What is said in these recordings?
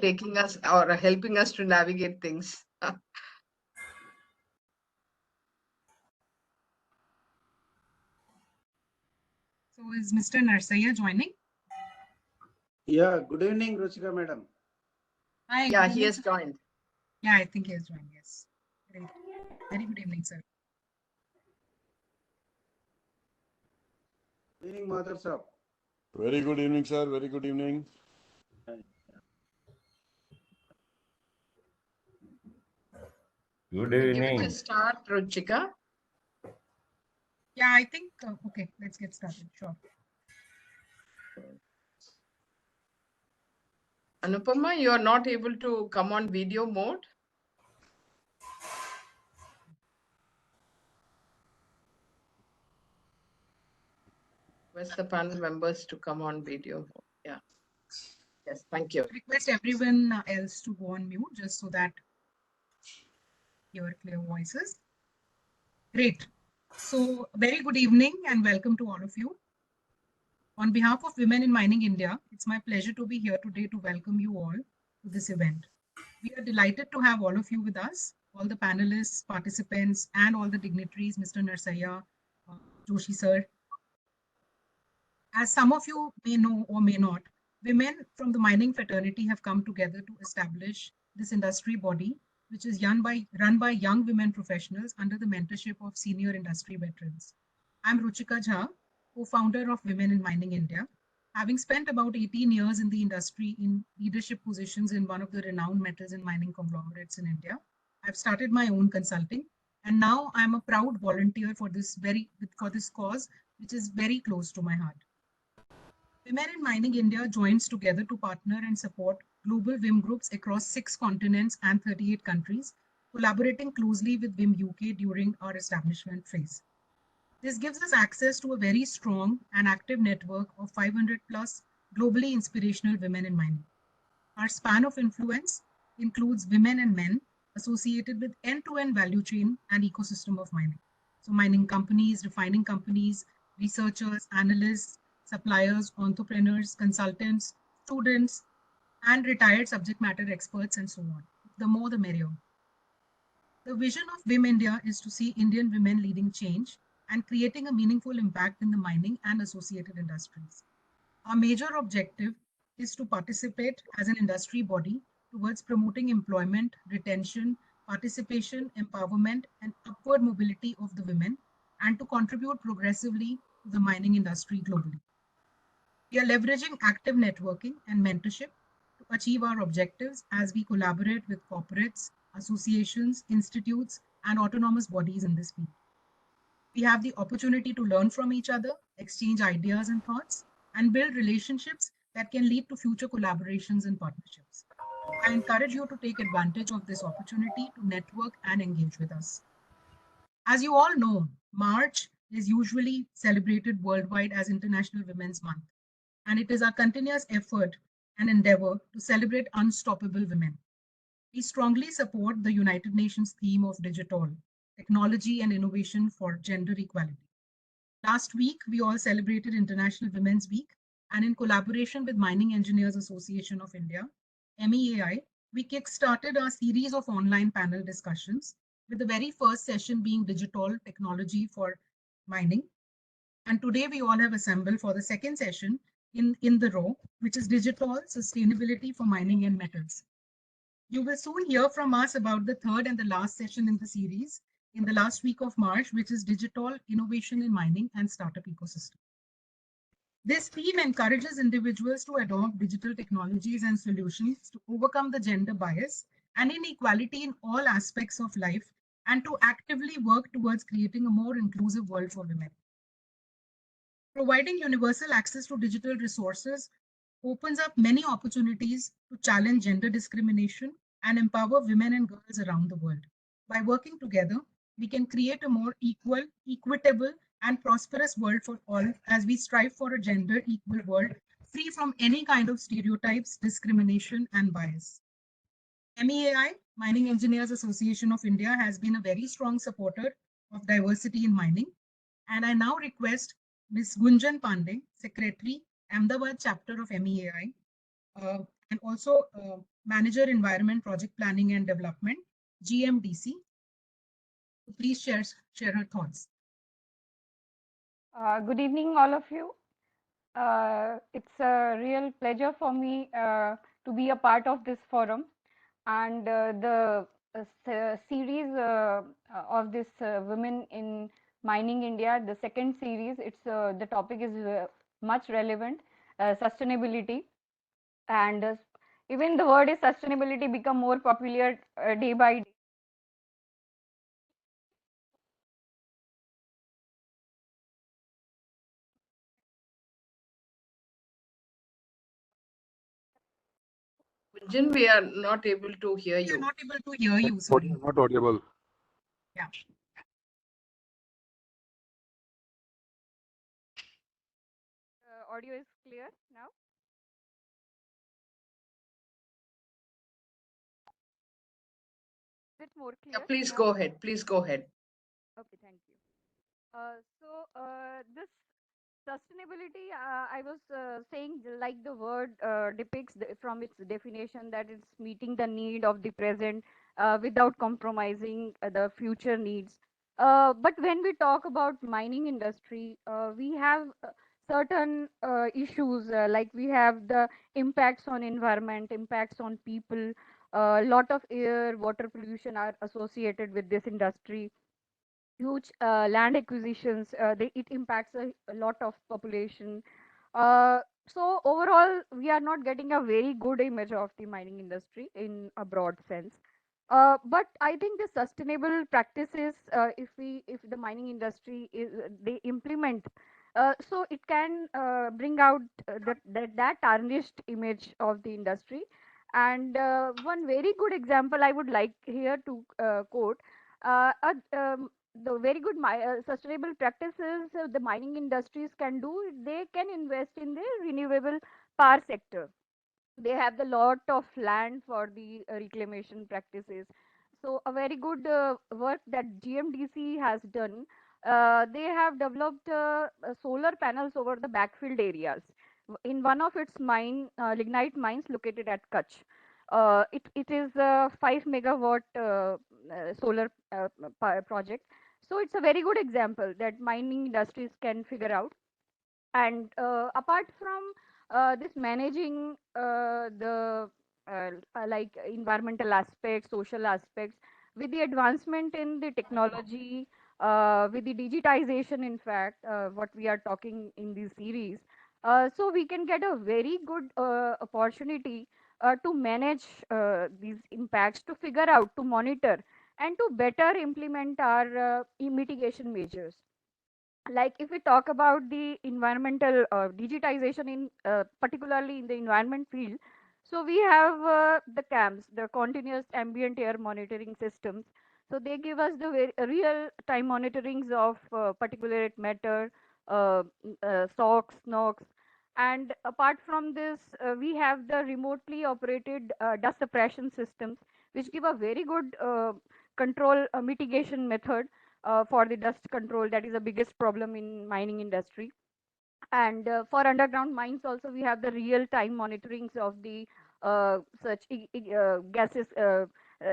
taking us or helping us to navigate things. So is Mr. Narsaya joining? Yeah, good evening, Ruchika madam. Hi. Yeah, he has joined. Yeah, I think he has joined, yes. Great. Very good evening, sir. Good evening, Madhur sir. Very good evening, sir. Very good evening. Good Give evening. it a start, Ruchika. Yeah, I think, okay, let's get started. Sure. Anupama, you are not able to come on video mode. Request the panel members to come on video mode. Yeah. Yes, thank you. Request everyone else to go on mute just so that hear clear voices. Great. So very good evening and welcome to all of you. On behalf of Women in Mining India, it's my pleasure to be here today to welcome you all to this event. We are delighted to have all of you with us, all the panelists, participants, and all the dignitaries, Mr. Narsaya, Joshi sir. As some of you may know or may not, women from the mining fraternity have come together to establish this industry body, which is run by young women professionals under the mentorship of senior industry veterans. I'm Ruchika Jha, co-founder of Women in Mining India. Having spent about 18 years in the industry in leadership positions in one of the renowned metals and mining conglomerates in India, I've started my own consulting, and now I'm a proud volunteer for this cause, which is very close to my heart. Women in Mining India joins together to partner and support global WIM groups across 6 continents and 38 countries, collaborating closely with WIM UK during our establishment phase. This gives us access to a very strong and active network of 500 plus globally inspirational women in mining. Our span of influence includes women and men associated with end-to-end value chain and ecosystem of mining. So mining companies, refining companies, researchers, analysts, suppliers, entrepreneurs, consultants, students, and retired subject matter experts, and so on. The more, the merrier. The vision of WIM India is to see Indian women leading change and creating a meaningful impact in the mining and associated industries. Our major objective is to participate as an industry body towards promoting employment, retention, participation, empowerment, and upward mobility of the women, and to contribute progressively to the mining industry globally. We are leveraging active networking and mentorship to achieve our objectives as we collaborate with corporates, associations, institutes, and autonomous bodies in this field. We have the opportunity to learn from each other, exchange ideas and thoughts, and build relationships that can lead to future collaborations and partnerships. I encourage you to take advantage of this opportunity to network and engage with us. As you all know, March is usually celebrated worldwide as International Women's Month, and it is our continuous effort and endeavor to celebrate unstoppable women. We strongly support the United Nations theme of DigitALL, technology and innovation for gender equality. Last week, we all celebrated International Women's Week, and in collaboration with Mining Engineers Association of India, MEAI, we kickstarted our series of online panel discussions, with the very first session being DigitALL technology for mining. And today we all have assembled for the second session in the row, which is DigitALL sustainability for mining and metals. You will soon hear from us about the third and the last session in the series in the last week of March, which is DigitALL innovation in mining and startup ecosystem. This theme encourages individuals to adopt digital technologies and solutions to overcome the gender bias and inequality in all aspects of life, and to actively work towards creating a more inclusive world for women. Providing universal access to digital resources opens up many opportunities to challenge gender discrimination and empower women and girls around the world. By working together, we can create a more equal, equitable, and prosperous world for all as we strive for a gender equal world free from any kind of stereotypes, discrimination, and bias. MEAI, Mining Engineers Association of India, has been a very strong supporter of diversity in mining, and I now request Ms. Gunjan Pandey, Secretary, Ahmedabad chapter of MEAI, and also Manager Environment Project Planning and Development, GMDC. Please share her thoughts. Good evening, all of you. It's a real pleasure for me to be a part of this forum, and the series of this Women in Mining India, the second series. The topic is much relevant, sustainability, and even the word is sustainability become more popular day by day. Gunjan, we are not able to hear We are you. not able to hear you. Sorry. Not audible. Yeah. Audio is clear now. Is it more Yeah, clear please now? go ahead. Please go ahead. Okay, thank you. This sustainability, I was saying, like the word depicts from its definition that it's meeting the need of the present without compromising the future needs. But when we talk about mining industry, we have certain issues, like we have the impacts on environment, impacts on people. A lot of air, water pollution are associated with this industry. Huge land acquisitions, it impacts a lot of population. So overall, we are not getting a very good image of the mining industry in a broad sense. But I think the sustainable practices, if the mining industry is they implement, so it can bring out that tarnished image of the industry. And one very good example I would like here to quote. The very good sustainable practices the mining industries can do, they can invest in the renewable power sector. They have the lot of land for the reclamation practices. So a very good work that GMDC has done. They have developed solar panels over the backfield areas in one of its lignite mines located at Kutch. It is a 5 megawatt solar project. So it's a very good example that mining industries can figure out. And apart from this managing like environmental aspects, social aspects, with the advancement in the technology, with the digitization, in fact, what we are talking in this series, so we can get a very good opportunity to manage these impacts, to figure out, to monitor, and to better implement our mitigation measures. Like if we talk about the environmental digitization in particularly in the environment field, so we have the CAMs, the continuous ambient air monitoring systems. So they give us the real time monitorings of particulate matter, SOx, NOx. And apart from this, we have the remotely operated dust suppression systems, which give a very good control mitigation method for the dust control. That is the biggest problem in mining industry. And for underground mines also, we have the real time monitorings of the gases,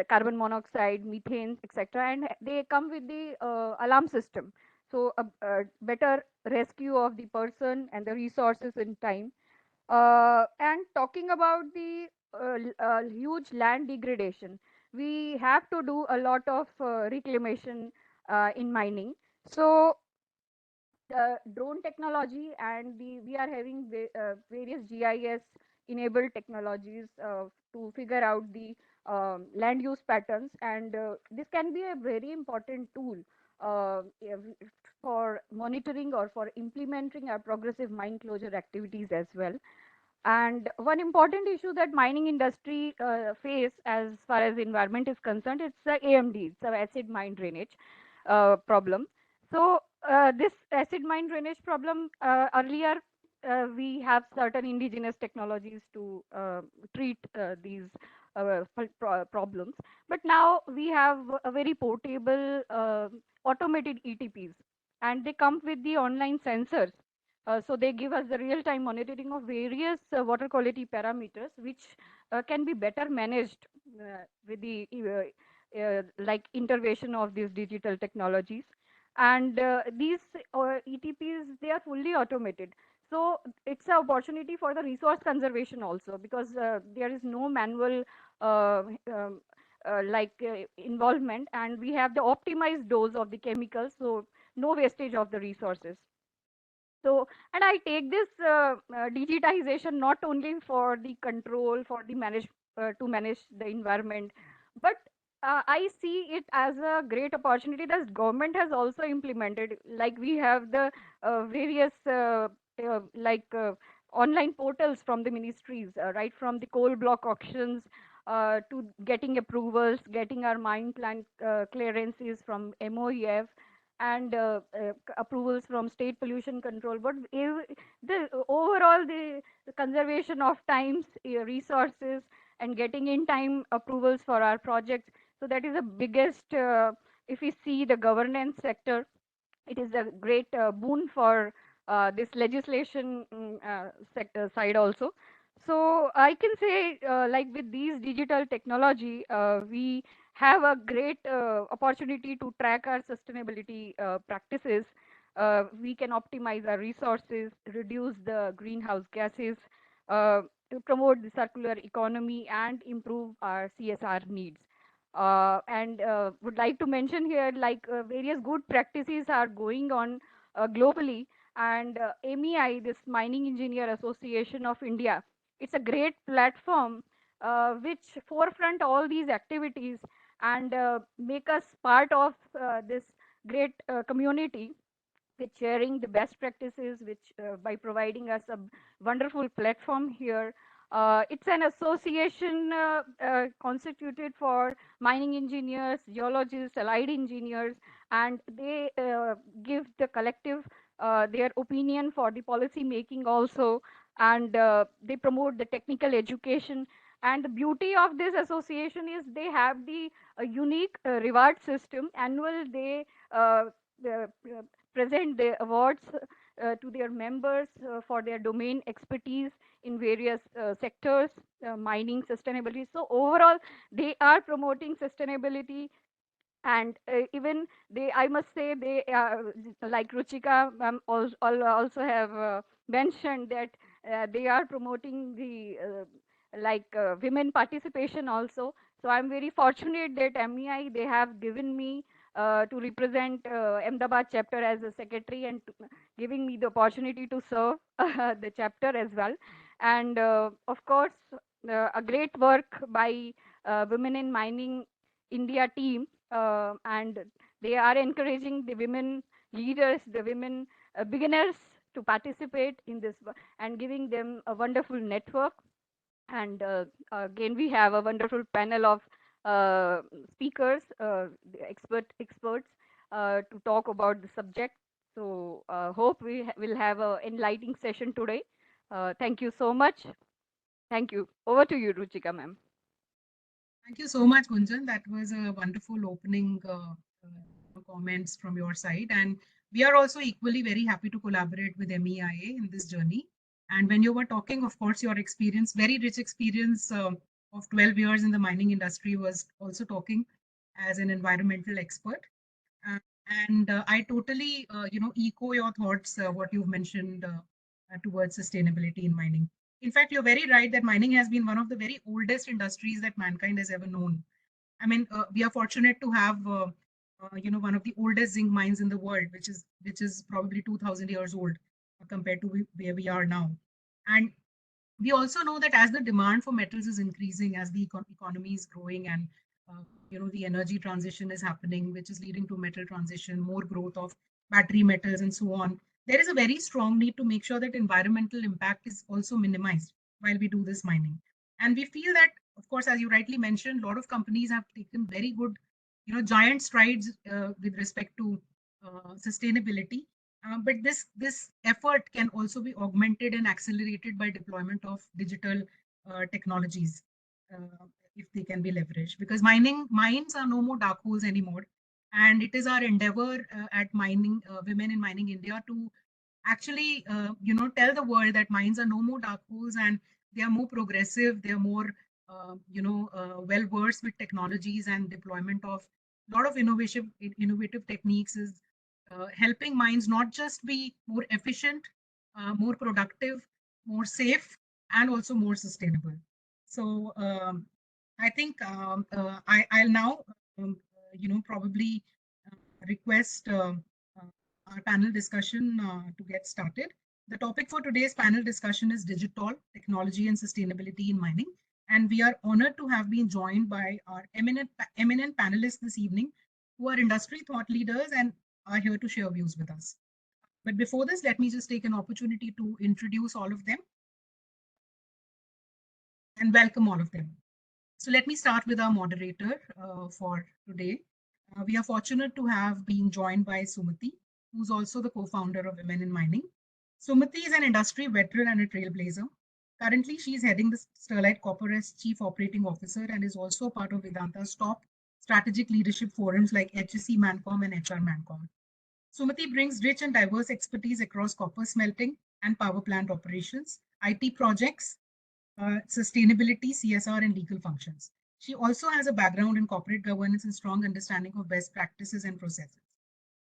carbon monoxide, methane, etc. And they come with the alarm system, so a better rescue of the person and the resources in time. And talking about the huge land degradation, we have to do a lot of reclamation in mining. So the drone technology and we are having various GIS enabled technologies to figure out the land use patterns, and this can be a very important tool for monitoring or for implementing our progressive mine closure activities as well. And one important issue that mining industry face as far as environment is concerned, it's the AMD, it's a acid mine drainage problem. So this acid mine drainage problem, earlier we have certain indigenous technologies to treat these problems, but now we have a very portable automated ETPs, and they come with the online sensors. So they give us the real-time monitoring of various water quality parameters, which can be better managed with the like intervention of these digital technologies. And these ETPs, they are fully automated. So it's an opportunity for the resource conservation also, because there is no manual uh, um, involvement, and we have the optimized dose of the chemicals, so no wastage of the resources. So, and I take this digitization not only for the control, for the manage, to manage the environment, but I see it as a great opportunity that government has also implemented. Like we have the various online portals from the ministries, right from the coal block auctions to getting approvals, getting our mine plan clearances from MOEF, and approvals from state pollution control. But the overall the conservation of times, resources, and getting in time approvals for our projects. So that is the biggest, if we see the governance sector, it is a great boon for this legislation sector side also. So I can say, like with these digital technology, we have a great opportunity to track our sustainability practices. We can optimize our resources, reduce the greenhouse gases, to promote the circular economy, and improve our CSR needs. And would like to mention here, like various good practices are going on globally. And MEI, this Mining Engineer Association of India, it's a great platform which forefront all these activities and make us part of this great community, with sharing the best practices, which by providing us a wonderful platform here. It's an association constituted for mining engineers, geologists, allied engineers, and they give the collective their opinion for the policy making also, and they promote the technical education. And the beauty of this association is they have the unique reward system. Annual, they uh, present the awards to their members for their domain expertise in various sectors, mining, sustainability. So overall, they are promoting sustainability. And even they, I must say, they like Ruchika also have mentioned that they are promoting the women participation also. So I'm very fortunate that MEI, they have given me to represent Ahmedabad chapter as a secretary, and giving me the opportunity to serve the chapter as well. And of course, a great work by Women in Mining India team, and they are encouraging the women leaders, the women beginners to participate in this, and giving them a wonderful network. And again, we have a wonderful panel of speakers, the experts to talk about the subject. So hope we will have a enlightening session today. Thank you so much. Thank you. Over to you, Ruchika ma'am. Thank you so much, Gunjan. That was a wonderful opening comments from your side. And we are also equally very happy to collaborate with MEIA in this journey. And when you were talking, of course, your experience, very rich experience of 12 years in the mining industry, was also talking as an environmental expert. Uh, and I totally, echo your thoughts, what you've mentioned towards sustainability in mining. In fact, you're very right that mining has been one of the very oldest industries that mankind has ever known. I mean, we are fortunate to have, one of the oldest zinc mines in the world, which is probably 2,000 years old compared to where we are now. And we also know that as the demand for metals is increasing, as the economy is growing, and the energy transition is happening, which is leading to metal transition, more growth of battery metals, and so on. There is a very strong need to make sure that environmental impact is also minimized while we do this mining. And we feel that, of course, as you rightly mentioned, a lot of companies have taken very good, giant strides with respect to sustainability. But this effort can also be augmented and accelerated by deployment of digital technologies, if they can be leveraged. Because mines are no more dark holes anymore, and it is our endeavor at mining Women in Mining India to actually, tell the world that mines are no more dark holes and they are more progressive, they are more, well versed with technologies and deployment of a lot of innovative techniques is helping mines not just be more efficient, more productive, more safe, and also more sustainable. So I think I'll now, probably request our panel discussion to get started. The topic for today's panel discussion is DigitALL, Technology and Sustainability in Mining. And we are honored to have been joined by our eminent panelists this evening, who are industry thought leaders and are here to share views with us. But before this, let me just take an opportunity to introduce all of them and welcome all of them. So let me start with our moderator for today. We are fortunate to have been joined by Sumati, who's also the co-founder of Women in Mining. Sumati is an industry veteran and a trailblazer. Currently, she is heading the Sterlite Copper as Chief Operating Officer and is also part of Vedanta's top strategic leadership forums like HSC Mancom and HR Mancom. Sumati brings rich and diverse expertise across copper smelting and power plant operations, IT projects, sustainability, CSR, and legal functions. She also has a background in corporate governance and strong understanding of best practices and processes.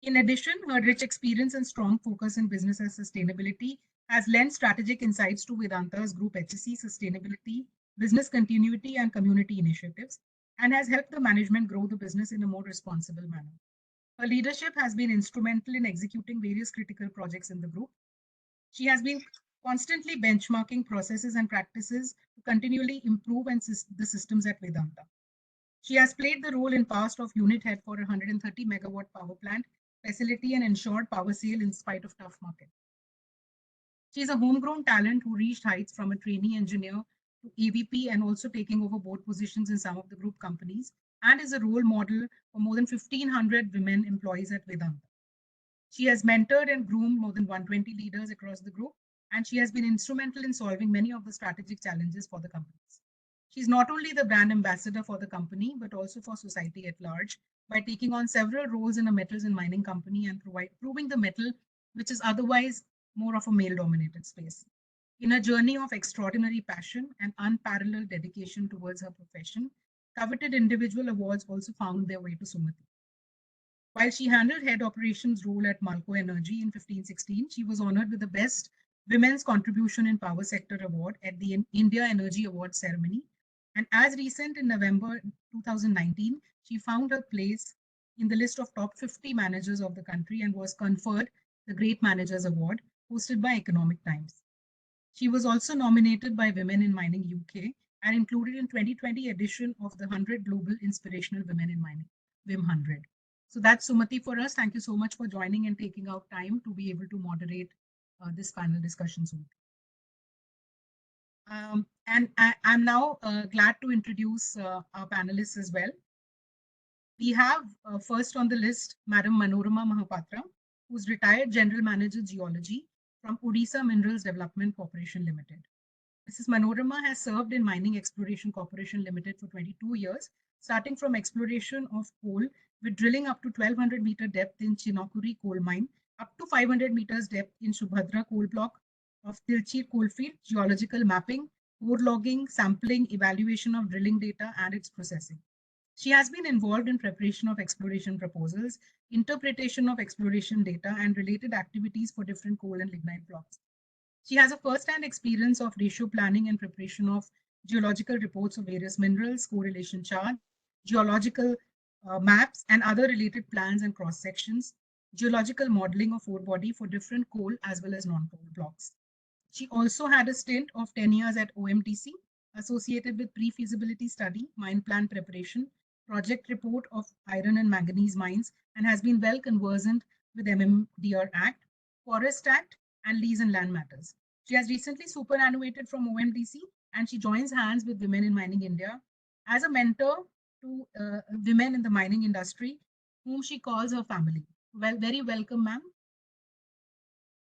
In addition, her rich experience and strong focus in business and sustainability has lent strategic insights to Vedanta's group HSE sustainability, business continuity, and community initiatives, and has helped the management grow the business in a more responsible manner. Her leadership has been instrumental in executing various critical projects in the group. She has been constantly benchmarking processes and practices to continually improve the systems at Vedanta. She has played the role in past of unit head for a 130 megawatt power plant facility and ensured power sale in spite of tough market. She is a homegrown talent who reached heights from a trainee engineer to AVP and also taking over board positions in some of the group companies, and is a role model for more than 1,500 women employees at Vedanta. She has mentored and groomed more than 120 leaders across the group, and she has been instrumental in solving many of the strategic challenges for the companies. She's not only the brand ambassador for the company, but also for society at large by taking on several roles in a metals and mining company and proving the metal, which is otherwise more of a male-dominated space. In a journey of extraordinary passion and unparalleled dedication towards her profession, coveted individual awards also found their way to Sumati. While she handled head operations role at Malco Energy in 1516, she was honored with the Best Women's Contribution in Power Sector Award at the India Energy Awards ceremony. And as recent in November 2019, she found her place in the list of top 50 managers of the country and was conferred the Great Managers Award hosted by Economic Times. She was also nominated by Women in Mining UK and included in 2020 edition of the 100 Global Inspirational Women in Mining, WIM 100. So that's Sumati for us. Thank you so much for joining and taking out time to be able to moderate this panel discussion, Sumati. And I'm now glad to introduce our panelists as well. We have first on the list, Madam Manorama Mahapatra, who's retired General Manager Geology from Odisha Minerals Development Corporation Limited. Mrs. Manorama has served in Mining Exploration Corporation Limited for 22 years, starting from exploration of coal with drilling up to 1200 meter depth in Chinakuri coal mine, up to 500 meters depth in Subhadra coal block of Tilchi coalfield, geological mapping, ore logging, sampling, evaluation of drilling data, and its processing. She has been involved in preparation of exploration proposals, interpretation of exploration data, and related activities for different coal and lignite blocks. She has a first-hand experience of ratio planning and preparation of geological reports of various minerals, correlation chart, geological maps, and other related plans and cross sections, geological modeling of ore body for different coal as well as non-coal blocks. She also had a stint of 10 years at OMTC associated with pre-feasibility study, mine plan preparation, project report of iron and manganese mines, and has been well conversant with MMDR Act, Forest Act, and lease and land matters. She has recently superannuated from OMDC, and she joins hands with Women in Mining India as a mentor to women in the mining industry, whom she calls her family. Well, very welcome, ma'am.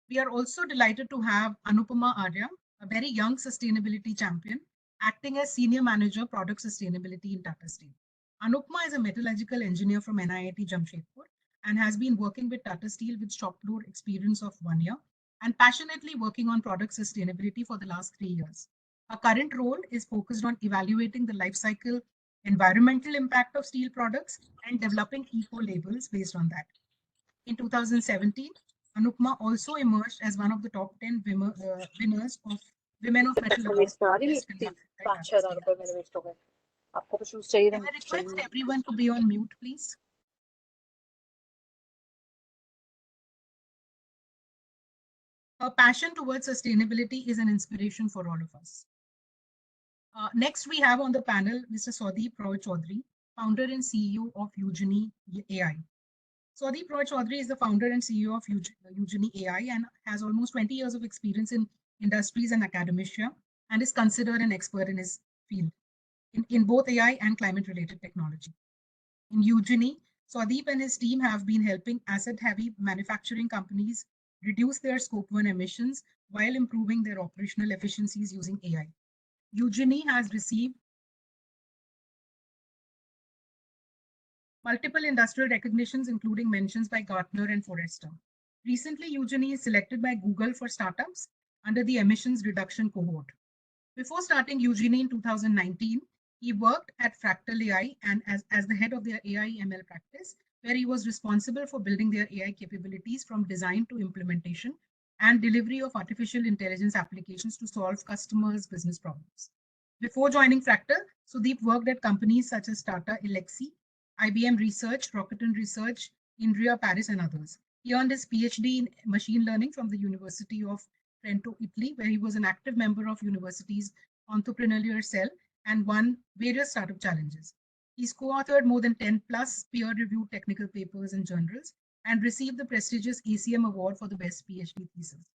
We are also delighted to have Anupama Arya, a very young sustainability champion, acting as Senior Manager Product Sustainability in Tata Steel. Anupama is a metallurgical engineer from NIIT Jamshedpur and has been working with Tata Steel with shop floor experience of 1 year and passionately working on product sustainability for the last 3 years. Her current role is focused on evaluating the life cycle environmental impact of steel products and developing eco labels based on that. In 2017, Anupma also emerged as one of the top 10 winners of Women of Metal Award waste करा रही Best थी Conducted by 5-6 हज़ार रुपए मेरे waste हो गए आपको तो शूज चाहिए थे Can I मुझे request चाहिए everyone to be on mute, please? Her passion towards sustainability is an inspiration for all of us. Next, we have on the panel Mr. Swadeep Roy Chaudhary, founder and CEO of Eugenie AI. Swadeep Roy Chaudhary is the founder and CEO of Eugenie AI and has almost 20 years of experience in industries and academia and is considered an expert in his field in both AI and climate-related technology. In Eugenie, Swadeep and his team have been helping asset-heavy manufacturing companies reduce their Scope 1 emissions while improving their operational efficiencies using AI. Eugenie has received multiple industrial recognitions, including mentions by Gartner and Forrester. Recently, Eugenie is selected by Google for startups under the emissions reduction cohort. Before starting Eugenie in 2019, he worked at Fractal AI and as the head of their AI ML practice, where he was responsible for building their AI capabilities from design to implementation and delivery of artificial intelligence applications to solve customers' business problems. Before joining Fractal, Sudeep worked at companies such as Tata Elxsi, IBM Research, Rocketon Research, Indria Paris, and others. He earned his PhD in machine learning from the University of Trento, Italy, where he was an active member of university's entrepreneurial cell and won various startup challenges. He's co-authored more than 10 plus peer-reviewed technical papers and journals and received the prestigious ACM Award for the best PhD thesis.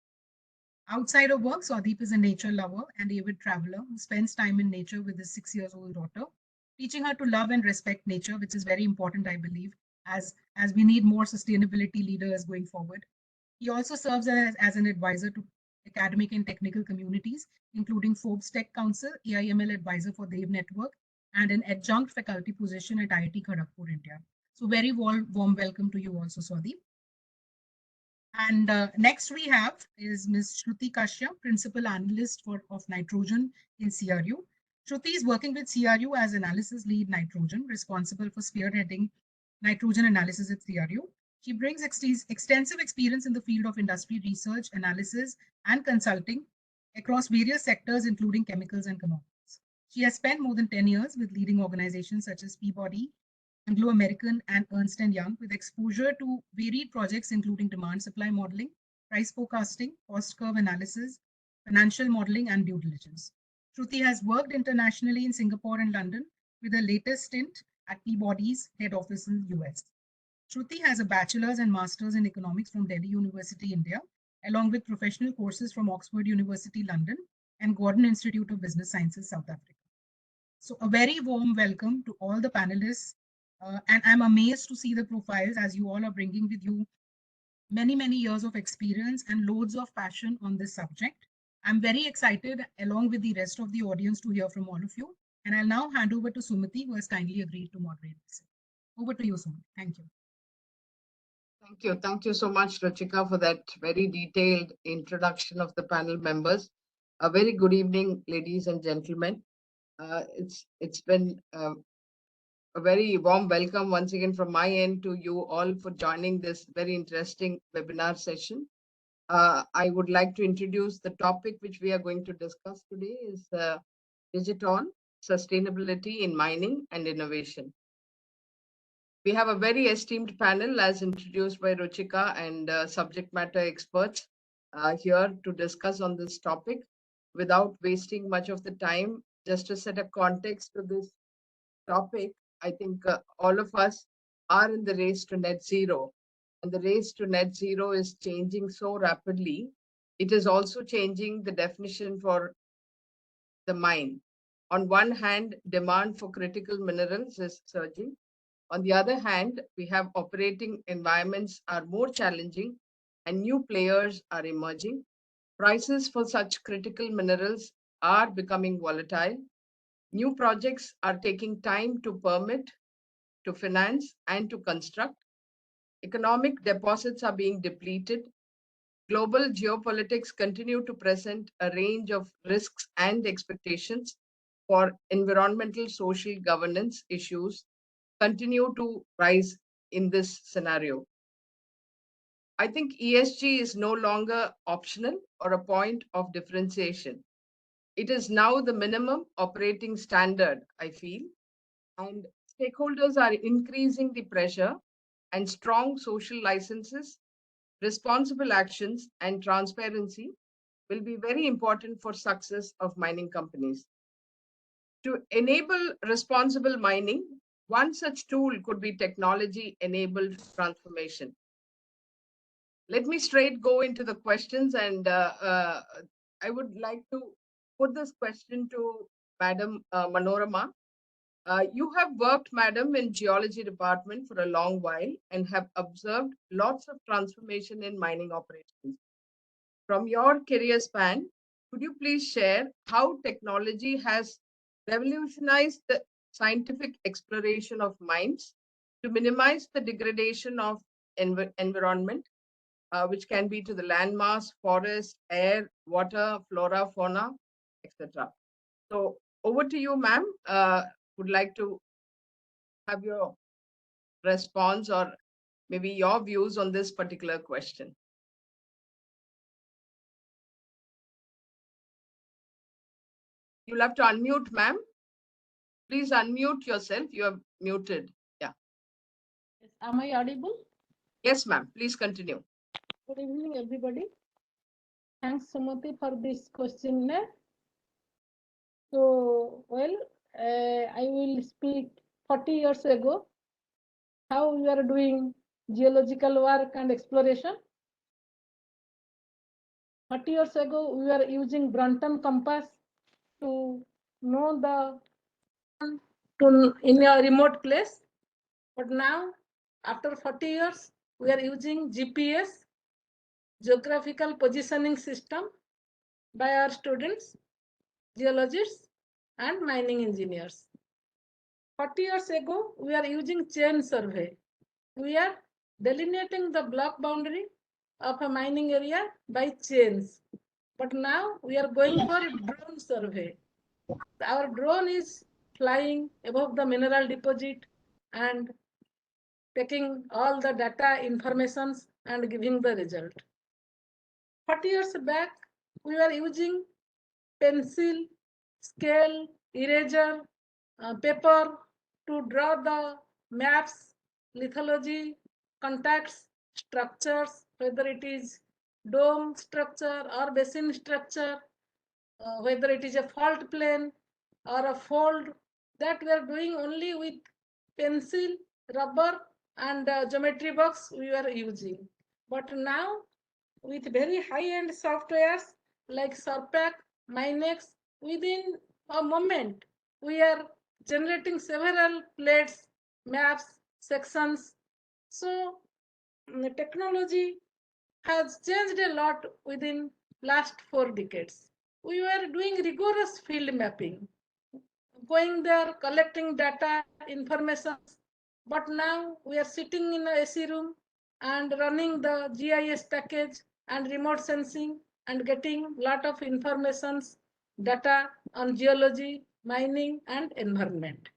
Outside of work, Swadeep is a nature lover and avid traveler who spends time in nature with his 6 years old daughter, teaching her to love and respect nature, which is very important, I believe, as we need more sustainability leaders going forward. He also serves as an advisor to academic and technical communities, including Forbes Tech Council, AIML advisor for Dev Network, and an adjunct faculty position at IIT Kharagpur, India. So very warm welcome to you also, Swadeep. And next we have is Ms. Shruti Kashyap, Principal Analyst of Nitrogen in CRU. Shruti is working with CRU as Analysis Lead Nitrogen, responsible for spearheading nitrogen analysis at CRU. She brings extensive experience in the field of industry research, analysis, and consulting across various sectors, including chemicals and commodities. She has spent more than 10 years with leading organizations such as Peabody, Anglo-American, and Ernst & Young, with exposure to varied projects including demand-supply modeling, price forecasting, cost curve analysis, financial modeling, and due diligence. Shruti has worked internationally in Singapore and London, with her latest stint at Peabody's head office in the US. Shruti has a bachelor's and master's in economics from Delhi University, India, along with professional courses from Oxford University, London, and Gordon Institute of Business Sciences, South Africa. So a very warm welcome to all the panelists. And I'm amazed to see the profiles as you all are bringing with you many years of experience and loads of passion on this subject. I'm very excited, along with the rest of the audience, to hear from all of you. And I'll now hand over to Sumati, who has kindly agreed to moderate this. Over to you, Sumati. Thank you. Thank you. Thank you so much, Ruchika, for that very detailed introduction of the panel members. A very good evening, ladies and gentlemen. It's been a very warm welcome once again from my end to you all for joining this very interesting webinar session. I would like to introduce the topic which we are going to discuss today is DigitALL, Sustainability in Mining and Innovation. We have a very esteemed panel as introduced by Ruchika and subject matter experts here to discuss on this topic. Without wasting much of the time, just to set a context to this topic, I think all of us are in the race to net zero. And the race to net zero is changing so rapidly. It is also changing the definition for the mine. On one hand, demand for critical minerals is surging. On the other hand, we have operating environments are more challenging and new players are emerging. Prices for such critical minerals are becoming volatile. New projects are taking time to permit, to finance, and to construct. Economic deposits are being depleted. global geopolitics continue to present a range of risks and expectations for environmental social governance issues continue to rise in this scenario. I think ESG is no longer optional or a point of differentiation. It is now the minimum operating standard, I feel, and stakeholders are increasing the pressure, and strong social licenses, responsible actions, and transparency will be very important for success of mining companies. To enable responsible mining, one such tool could be technology-enabled transformation. Let me straight go into the questions, and I would like to put this question to Madam Manorama. You have worked, Madam, in geology department for a long while and have observed lots of transformation in mining operations. From your career span, could you please share how technology has revolutionized the scientific exploration of mines to minimize the degradation of environment, which can be to the landmass, forest, air, water, flora, fauna, etc. So over to you, ma'am. Would like to have your response or maybe your views on this particular question. You'll have to unmute, ma'am. Please unmute yourself. You are muted. Yeah. Yes. Am I audible? Yes, ma'am. Please continue. Good evening, everybody. Thanks, Sumati, for this question. So, well, I will speak 40 years ago how we are doing geological work and exploration. 40 years ago, we were using Brunton compass to know the in a remote place. But now, after 40 years, we are using GPS, geographical positioning system, by our students, geologists, and mining engineers. 40 years ago, we are using chain survey. We are delineating the block boundary of a mining area by chains. But now we are going for drone survey. Our drone is flying above the mineral deposit and taking all the data informations and giving the result. 40 years back, we were using pencil, scale, eraser, paper to draw the maps, lithology, contacts, structures, whether it is dome structure or basin structure, whether it is a fault plane or a fold, that we are doing only with pencil, rubber, and geometry box we are using. But now, with very high-end softwares like Surpac, Minex, within a moment, we are generating several plates, maps, sections. So the technology has changed a lot within last 4 decades. We were doing rigorous field mapping, going there, collecting data, information. But now we are sitting in a AC room and running the GIS package and remote sensing and getting lot of informations, data on geology, mining, and environment.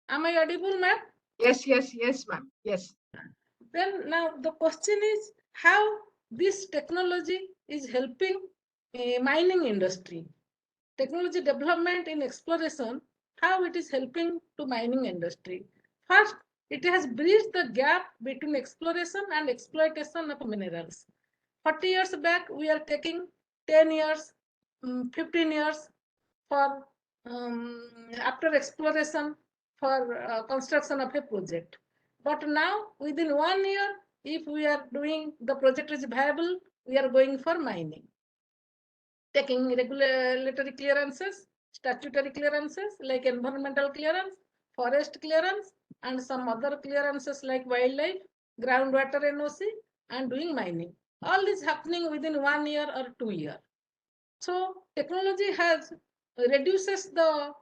Am I audible, ma'am? Yes, yes, yes, ma'am. Yes. Then now the question is how this technology is helping mining industry. Technology development in exploration, how it is helping to mining industry. First, it has bridged the gap between exploration and exploitation of minerals. 40 years back, we are taking 10 years, 15 years for after exploration for construction of a project. But now, within 1 year, if we are doing the project is viable, we are going for mining, taking regulatory clearances, statutory clearances like environmental clearance, forest clearance, and some other clearances like wildlife, groundwater NOC, and doing mining. All is happening within 1 year or 2 years. So technology has reduces the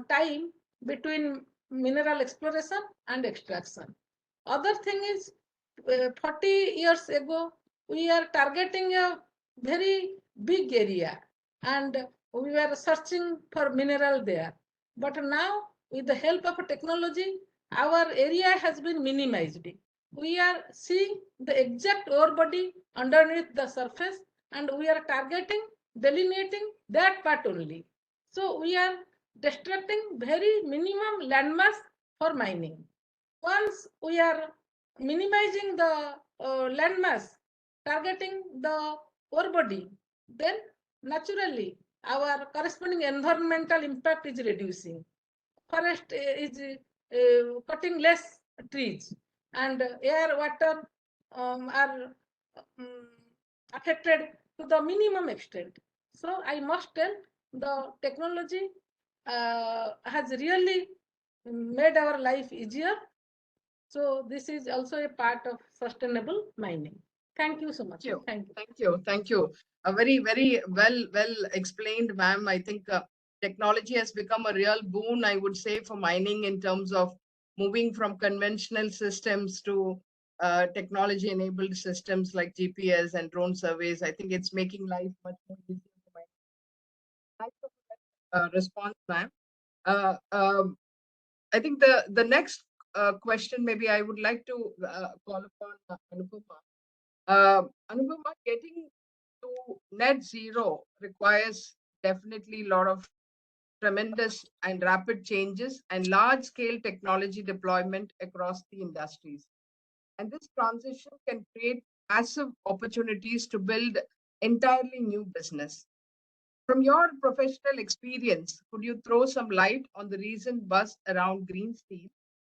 time between mineral exploration and extraction. Other thing is 40 years ago, we are targeting a very big area and we were searching for mineral there. But now with the help of technology, our area has been minimized. We are seeing the exact ore body underneath the surface and we are targeting, delineating that part only. So we are destructing very minimum landmass for mining. Once we are minimizing the landmass, targeting the ore body, then naturally our corresponding environmental impact is reducing. Forest is cutting less trees and air, water are um, affected to the minimum extent. So I must tell the technology has really made our life easier. So this is also a part of sustainable mining. Thank you so much. Thank you. Thank you. Thank you. Thank you. A very, very well explained, ma'am. I think technology has become a real boon, I would say, for mining in terms of moving from conventional systems to technology enabled systems like GPS and drone surveys. I think it's making life much more easier for mining. Thank you for that response, ma'am. I think the next question, maybe I would like to call upon Anupama. Anupama, getting to net zero requires definitely a lot of tremendous and rapid changes and large scale technology deployment across the industries. And this transition can create massive opportunities to build entirely new business. From your professional experience, could you throw some light on the recent buzz around green steel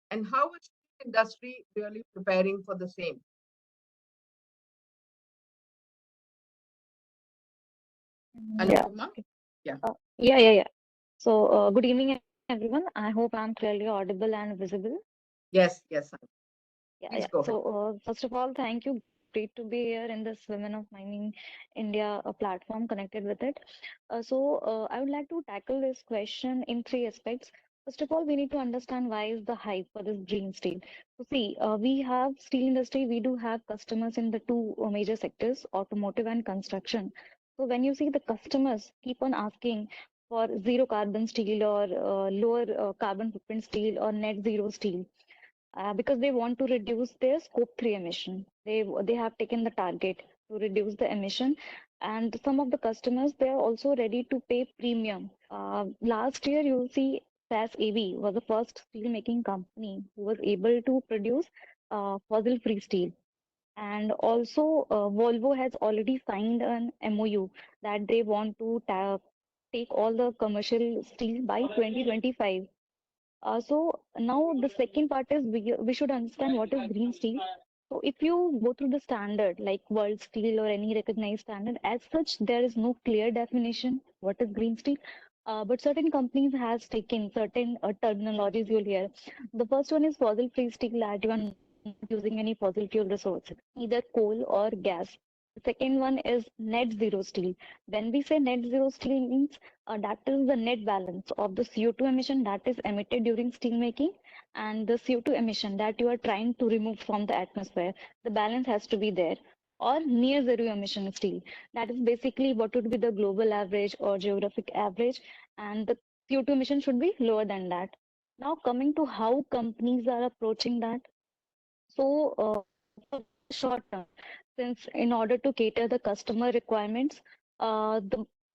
and how is the industry really preparing for the same? Yeah, Anupama? Yeah. yeah. So, good evening, everyone. I hope I'm clearly audible and visible. Yes, yes. Yeah. Please go So, ahead. first of all, thank you. Great to be here in this Women of Mining India platform connected with it. I would like to tackle this question in three aspects. First of all, we need to understand why is the hype for this green steel. So, see, we have steel industry. We do have customers in the two major sectors, automotive and construction. So, when you see the customers keep on asking for zero carbon steel or lower carbon footprint steel or net zero steel because they want to reduce their scope 3 emission. They have taken the target to reduce the emission, and some of the customers they are also ready to pay premium. Last year, you will see SAS AV was the first steel making company who was able to produce fossil free steel. And also, Volvo has already signed an MOU that they want to take all the commercial steel by 2025. So now the second part is we should understand what is green steel. So if you go through the standard like World Steel or any recognized standard, as such, there is no clear definition what is green steel. But certain companies has taken certain terminologies you'll hear. The first one is fossil free steel that you are not using any fossil fuel resources, either coal or gas. The second one is net zero steel. When we say net zero steel means that is the net balance of the CO2 emission that is emitted during steelmaking and the CO2 emission that you are trying to remove from the atmosphere. The balance has to be there. Or near zero emission steel. That is basically what would be the global average or geographic average, and the CO2 emission should be lower than that. Now, coming to how companies are approaching that. So, for the short term, since in order to cater the customer requirements,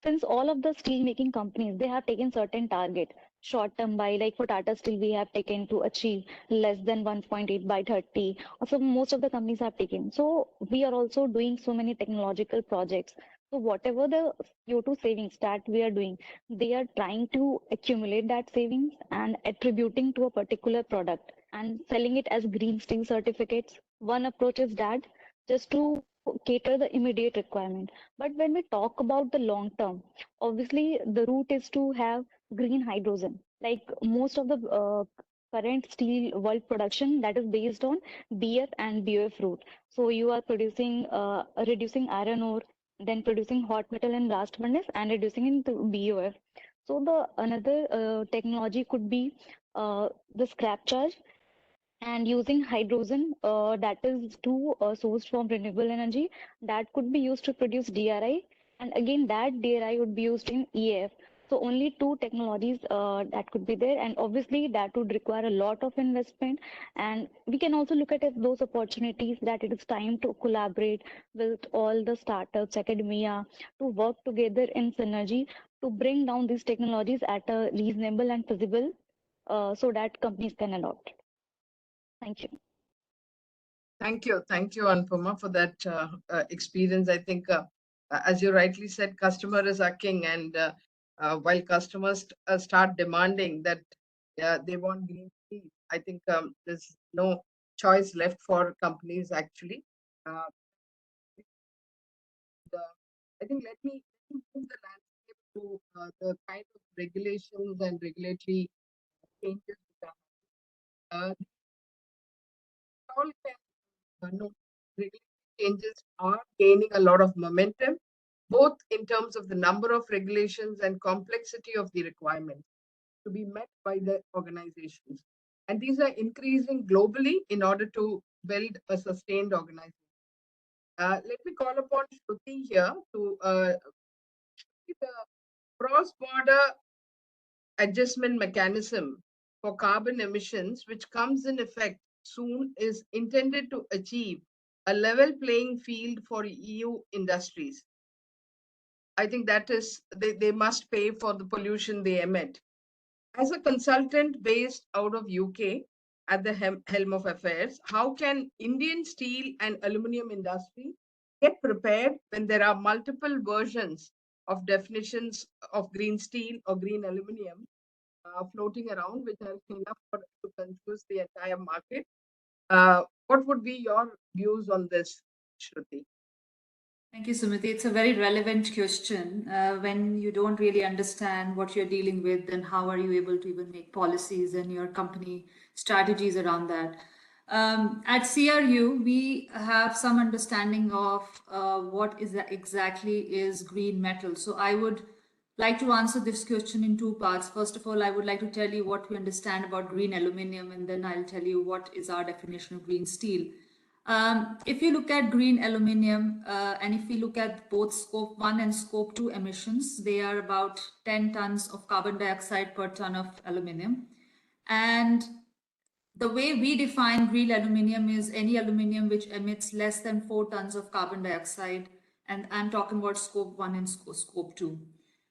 since all of the steel making companies they have taken certain target short term by like for Tata Steel we have taken to achieve less than 1.8 by 30. So most of the companies have taken. So we are also doing so many technological projects. So whatever the CO2 savings that we are doing, they are trying to accumulate that savings and attributing to a particular product and selling it as green steel certificates. One approach is that just to cater the immediate requirement. But when we talk about the long term, obviously the route is to have green hydrogen. Like most of the current steel world production that is based on BF and BOF route. So you are producing, reducing iron ore, then producing hot metal in blast furnace and reducing into BOF. So the another technology could be the scrap charge and using hydrogen that is too sourced from renewable energy that could be used to produce DRI, and again that DRI would be used in EAF. So only two technologies that could be there, and obviously that would require a lot of investment. And we can also look at it, those opportunities that it is time to collaborate with all the startups, academia, to work together in synergy to bring down these technologies at a reasonable and feasible so that companies can adopt. Thank you. Thank you, Anupama, for that experience. I think, as you rightly said, customer is our king, and while customers start demanding that they want green steel, I think there's no choice left for companies actually. Uh, the, I think let me move the landscape to the kind of regulations and regulatory changes that all can no, regulatory changes are gaining a lot of momentum, both in terms of the number of regulations and complexity of the requirements to be met by the organizations. And these are increasing globally in order to build a sustained organization. Let me call upon Shruti here to see the cross-border adjustment mechanism for carbon emissions, which comes in effect soon, is intended to achieve a level playing field for EU industries. I think that is, they must pay for the pollution they emit. As a consultant based out of UK at the helm of affairs, how can Indian steel and aluminium industry get prepared when there are multiple versions of definitions of green steel or green aluminium floating around, which are enough to confuse the entire market? What would be your views on this, Shruti? Thank you, Sumiti. It's a very relevant question. When you don't really understand what you're dealing with, then how are you able to even make policies and your company strategies around that? At CRU, we have some understanding of what is exactly is green metal. So I would like to answer this question in two parts. First of all, I would like to tell you what we understand about green aluminium, and then I'll tell you what is our definition of green steel. If you look at green aluminium, and if we look at both scope 1 and scope 2 emissions, they are about 10 tons of carbon dioxide per ton of aluminium. And the way we define green aluminium is any aluminium which emits less than 4 tons of carbon dioxide. And I'm talking about scope 1 and scope 2.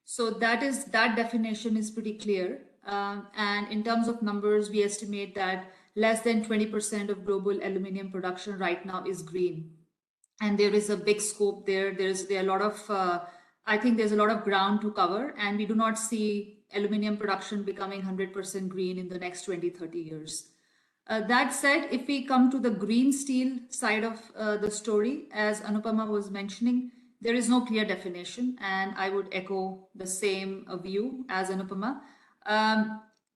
So that definition is pretty clear. And in terms of numbers, we estimate that less than 20% of global aluminium production right now is green. And there is a big scope there. There are a lot of, I think there's a lot of ground to cover, and we do not see aluminium production becoming 100% green in the next 20, 30 years. That said, if we come to the green steel side of the story, as Anupama was mentioning, there is no clear definition, and I would echo the same view as Anupama.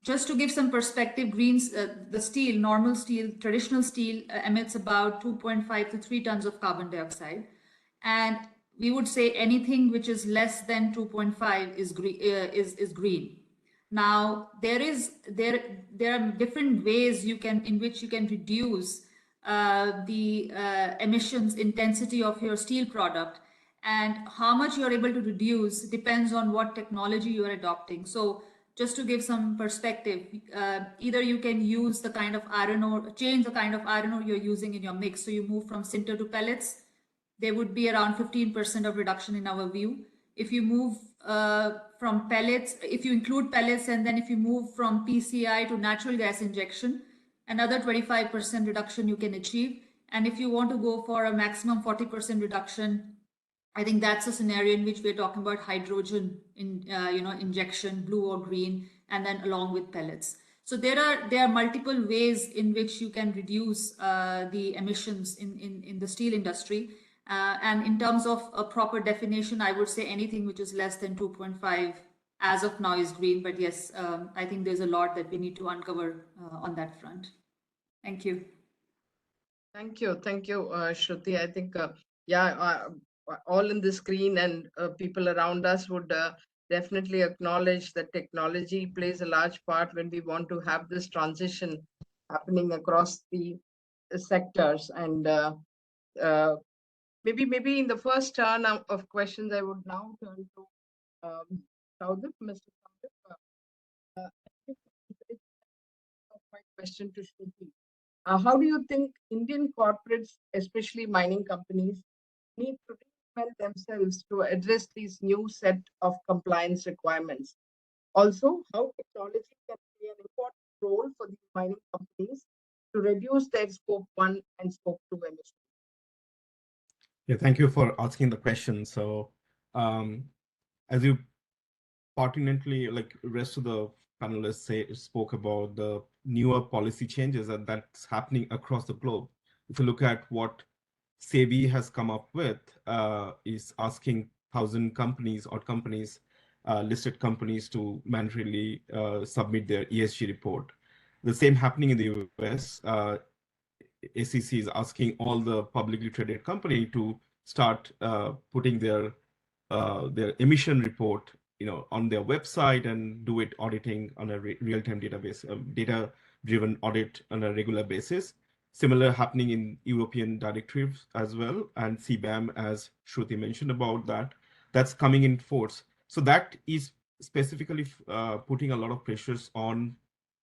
Just to give some perspective, the steel, normal steel, traditional steel emits about 2.5 to 3 tons of carbon dioxide. And we would say anything which is less than 2.5 is green. Now, there are different ways in which you can reduce the emissions intensity of your steel product, and how much you're able to reduce depends on what technology you are adopting. So just to give some perspective, either you can use the kind of iron ore, change the kind of iron ore you're using in your mix. So you move from sinter to pellets, there would be around 15% of reduction in our view. If you move from pellets, if you include pellets, and then if you move from PCI to natural gas injection, another 25% reduction you can achieve. And if you want to go for a maximum 40% reduction, I think that's a scenario in which we're talking about hydrogen injection, blue or green, and then along with pellets. So there are multiple ways in which you can reduce the emissions in the steel industry. And in terms of a proper definition, I would say anything which is less than 2.5 as of now is green. But yes, I think there's a lot that we need to uncover on that front. Thank you. Thank you, Shruti. I think, all in the screen and people around us would definitely acknowledge that technology plays a large part when we want to have this transition happening across the sectors. And maybe in the first turn of questions, I would now turn to Saudip, Mr. Saudip. It's my question to Shruti. How do you think Indian corporates, especially mining companies, need to reinvent themselves to address these new set of compliance requirements? Also, how technology can play an important role for these mining companies to reduce their scope 1 and scope 2 emissions? Yeah, thank you for asking the question. So, as you pertinently, like rest of the panelists spoke about the newer policy changes that's happening across the globe. If you look at what SEBI has come up with, is asking 1,000 companies or companies, listed companies, to mandatorily submit their ESG report. The same happening in the US. SEC is asking all the publicly traded company to start putting their emission report, on their website and do it auditing on a real-time database, data-driven audit on a regular basis. Similar happening in European directives as well, and CBAM, as Shruti mentioned about that, that's coming in force. So that is specifically putting a lot of pressures on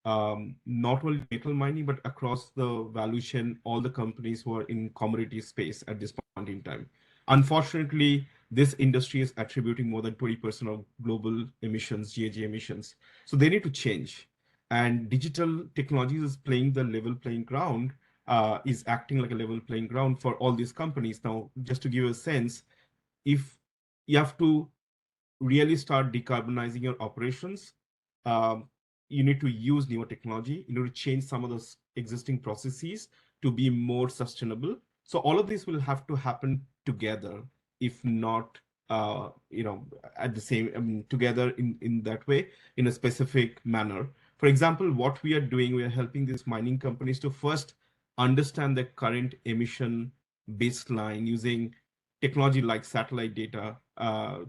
not only metal mining, but across the value chain, all the companies who are in commodity space at this point in time. Unfortunately, this industry is attributing more than 20% of global emissions, GHG emissions. So they need to change. And digital technologies is playing the level playing ground, is acting like a level playing ground for all these companies. Now, just to give you a sense, if you have to really start decarbonizing your operations, um, you need to use newer technology. You need to change some of those existing processes to be more sustainable. So all of this will have to happen together, if not, at the same, together in that way, in a specific manner. For example, what we are doing, we are helping these mining companies to first understand their current emission baseline using technology like satellite data,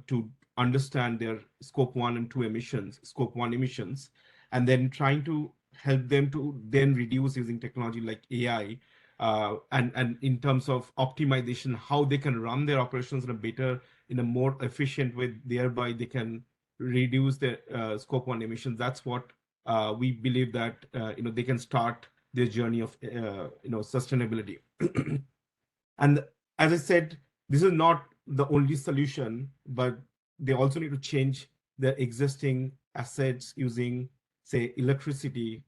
to understand their scope 1 and 2 emissions, scope 1 emissions, and then trying to help them to then reduce using technology like AI, and in terms of optimization, how they can run their operations in a better, in a more efficient way, thereby they can reduce their scope 1 emissions. That's what we believe, that they can start their journey of sustainability. And as I said, this is not the only solution, but they also need to change their existing assets using, say, electricity,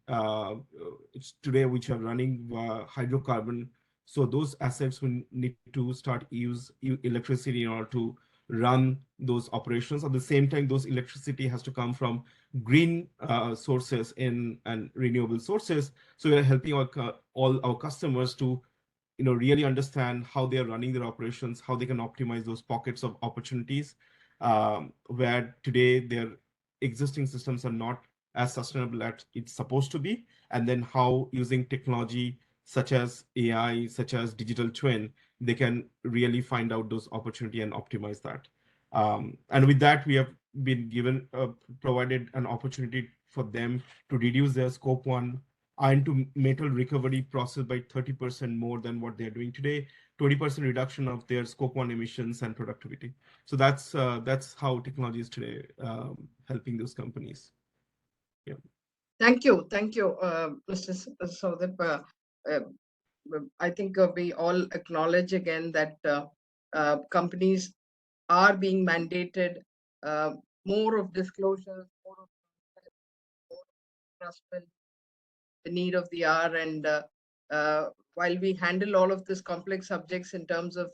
today, which are running hydrocarbon. So those assets will need to start use electricity in order to run those operations. At the same time, those electricity has to come from green sources and renewable sources. So we are helping all our customers to really understand how they are running their operations, how they can optimize those pockets of opportunities, where today their existing systems are not as sustainable as it's supposed to be, and then how using technology such as AI, such as digital twin, they can really find out those opportunity and optimize that. And with that, we have been provided an opportunity for them to reduce their scope 1 and to metal recovery process by 30% more than what they're doing today, 20% reduction of their scope 1 emissions and productivity. So that's how technology is today helping those companies. Yeah. Thank you, Mr. Saudip. I think we all acknowledge again that companies are being mandated more of disclosures, more of trust, the need of the hour. And while we handle all of these complex subjects in terms of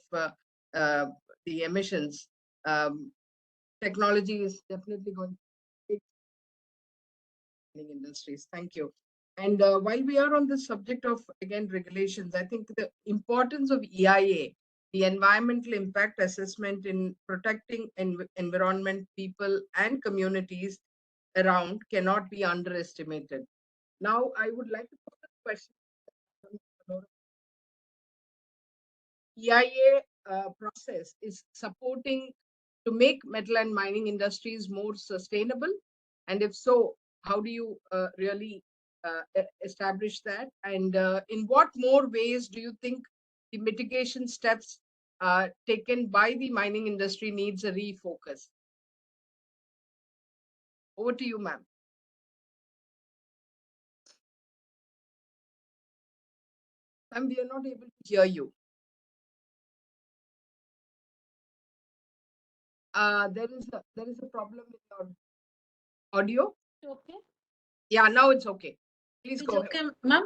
the emissions, technology is definitely going to take industries. Thank you. And while we are on the subject of, again, regulations, I think the importance of EIA, the environmental impact assessment, in protecting environment, people, and communities around cannot be underestimated. Now, I would like to put a question. EIA process is supporting to make metal and mining industries more sustainable? And if so, how do you really establish that? And in what more ways do you think the mitigation steps taken by the mining industry needs a refocus? Over to you, ma'am. Ma'am, we are not able to hear you. There is a problem with your audio. Okay. Yeah, now it's okay. Please Is go okay, ahead. ma'am?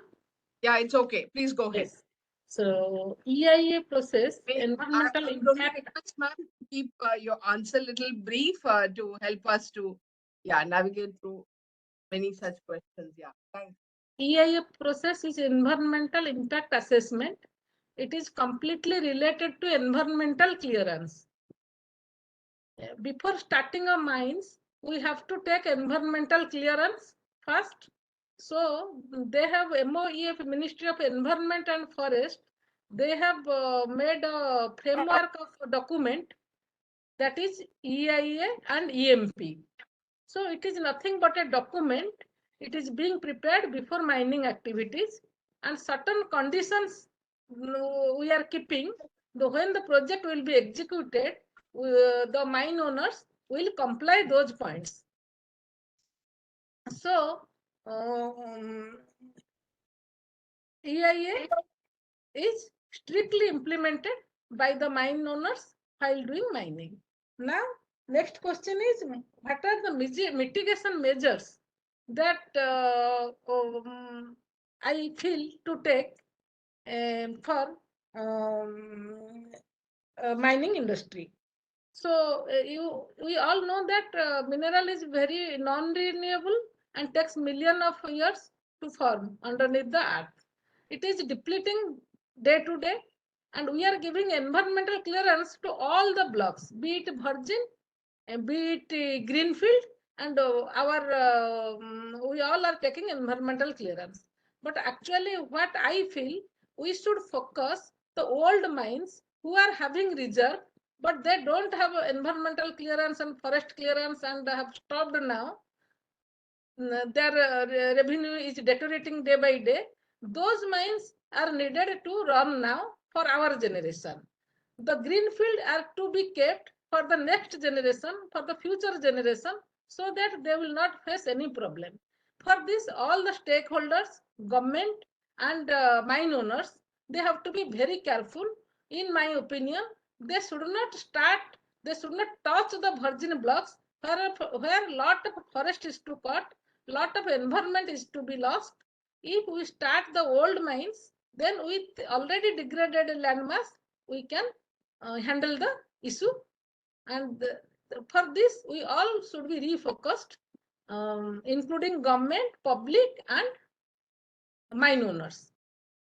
Yeah, it's okay. Please go ahead. Yes. So EIA process, I'm environmental going to impact. request, ma'am, to keep your answer a little brief to help us to, navigate through many such questions. Yeah, thanks. EIA process is environmental impact assessment. It is completely related to environmental clearance. Before starting a mines, we have to take environmental clearance first. So they have MOEF, Ministry of Environment and Forest. They have made a framework of document, that is EIA and EMP. So it is nothing but a document. It is being prepared before mining activities, and certain conditions we are keeping. When the project will be executed, the mine owners will comply those points. So EIA is strictly implemented by the mine owners while doing mining. Now, next question is, what are the mitigation measures that I feel to take for mining industry? So we all know that mineral is very non-renewable and takes millions of years to form underneath the earth. It is depleting day to day, and we are giving environmental clearance to all the blocks, be it virgin, be it greenfield, and we all are taking environmental clearance. But actually, what I feel, we should focus the old mines who are having reserve, but they don't have environmental clearance and forest clearance and have stopped now. Their revenue is deteriorating day by day. Those mines are needed to run now for our generation. The greenfield are to be kept for the next generation, for the future generation, so that they will not face any problem. For this, all the stakeholders, government and mine owners, they have to be very careful. In my opinion, they should not touch the virgin blocks where lot of forest is to cut, lot of environment is to be lost. If we start the old mines, then with already degraded landmass, we can handle the issue. And for this, we all should be refocused, including government, public, and mine owners.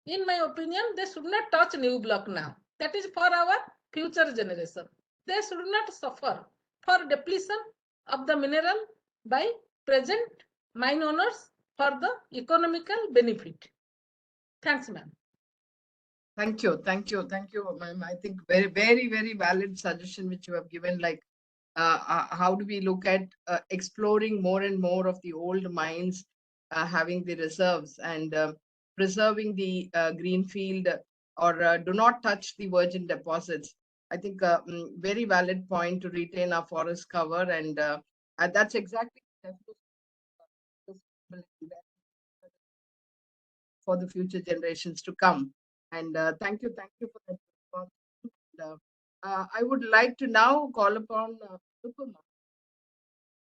In my opinion, they should not touch new block now. That is for our future generation. They should not suffer for depletion of the mineral by present mine owners for the economical benefit. Thanks, ma'am. Thank you, ma'am. I think very valid suggestion which you have given. Like, how do we look at exploring more and more of the old mines, having the reserves and preserving the greenfield, or do not touch the virgin deposits. I think very valid point to retain our forest cover, and that's exactly for the future generations to come. And thank you for that response. And, I would like to now call upon Anupama.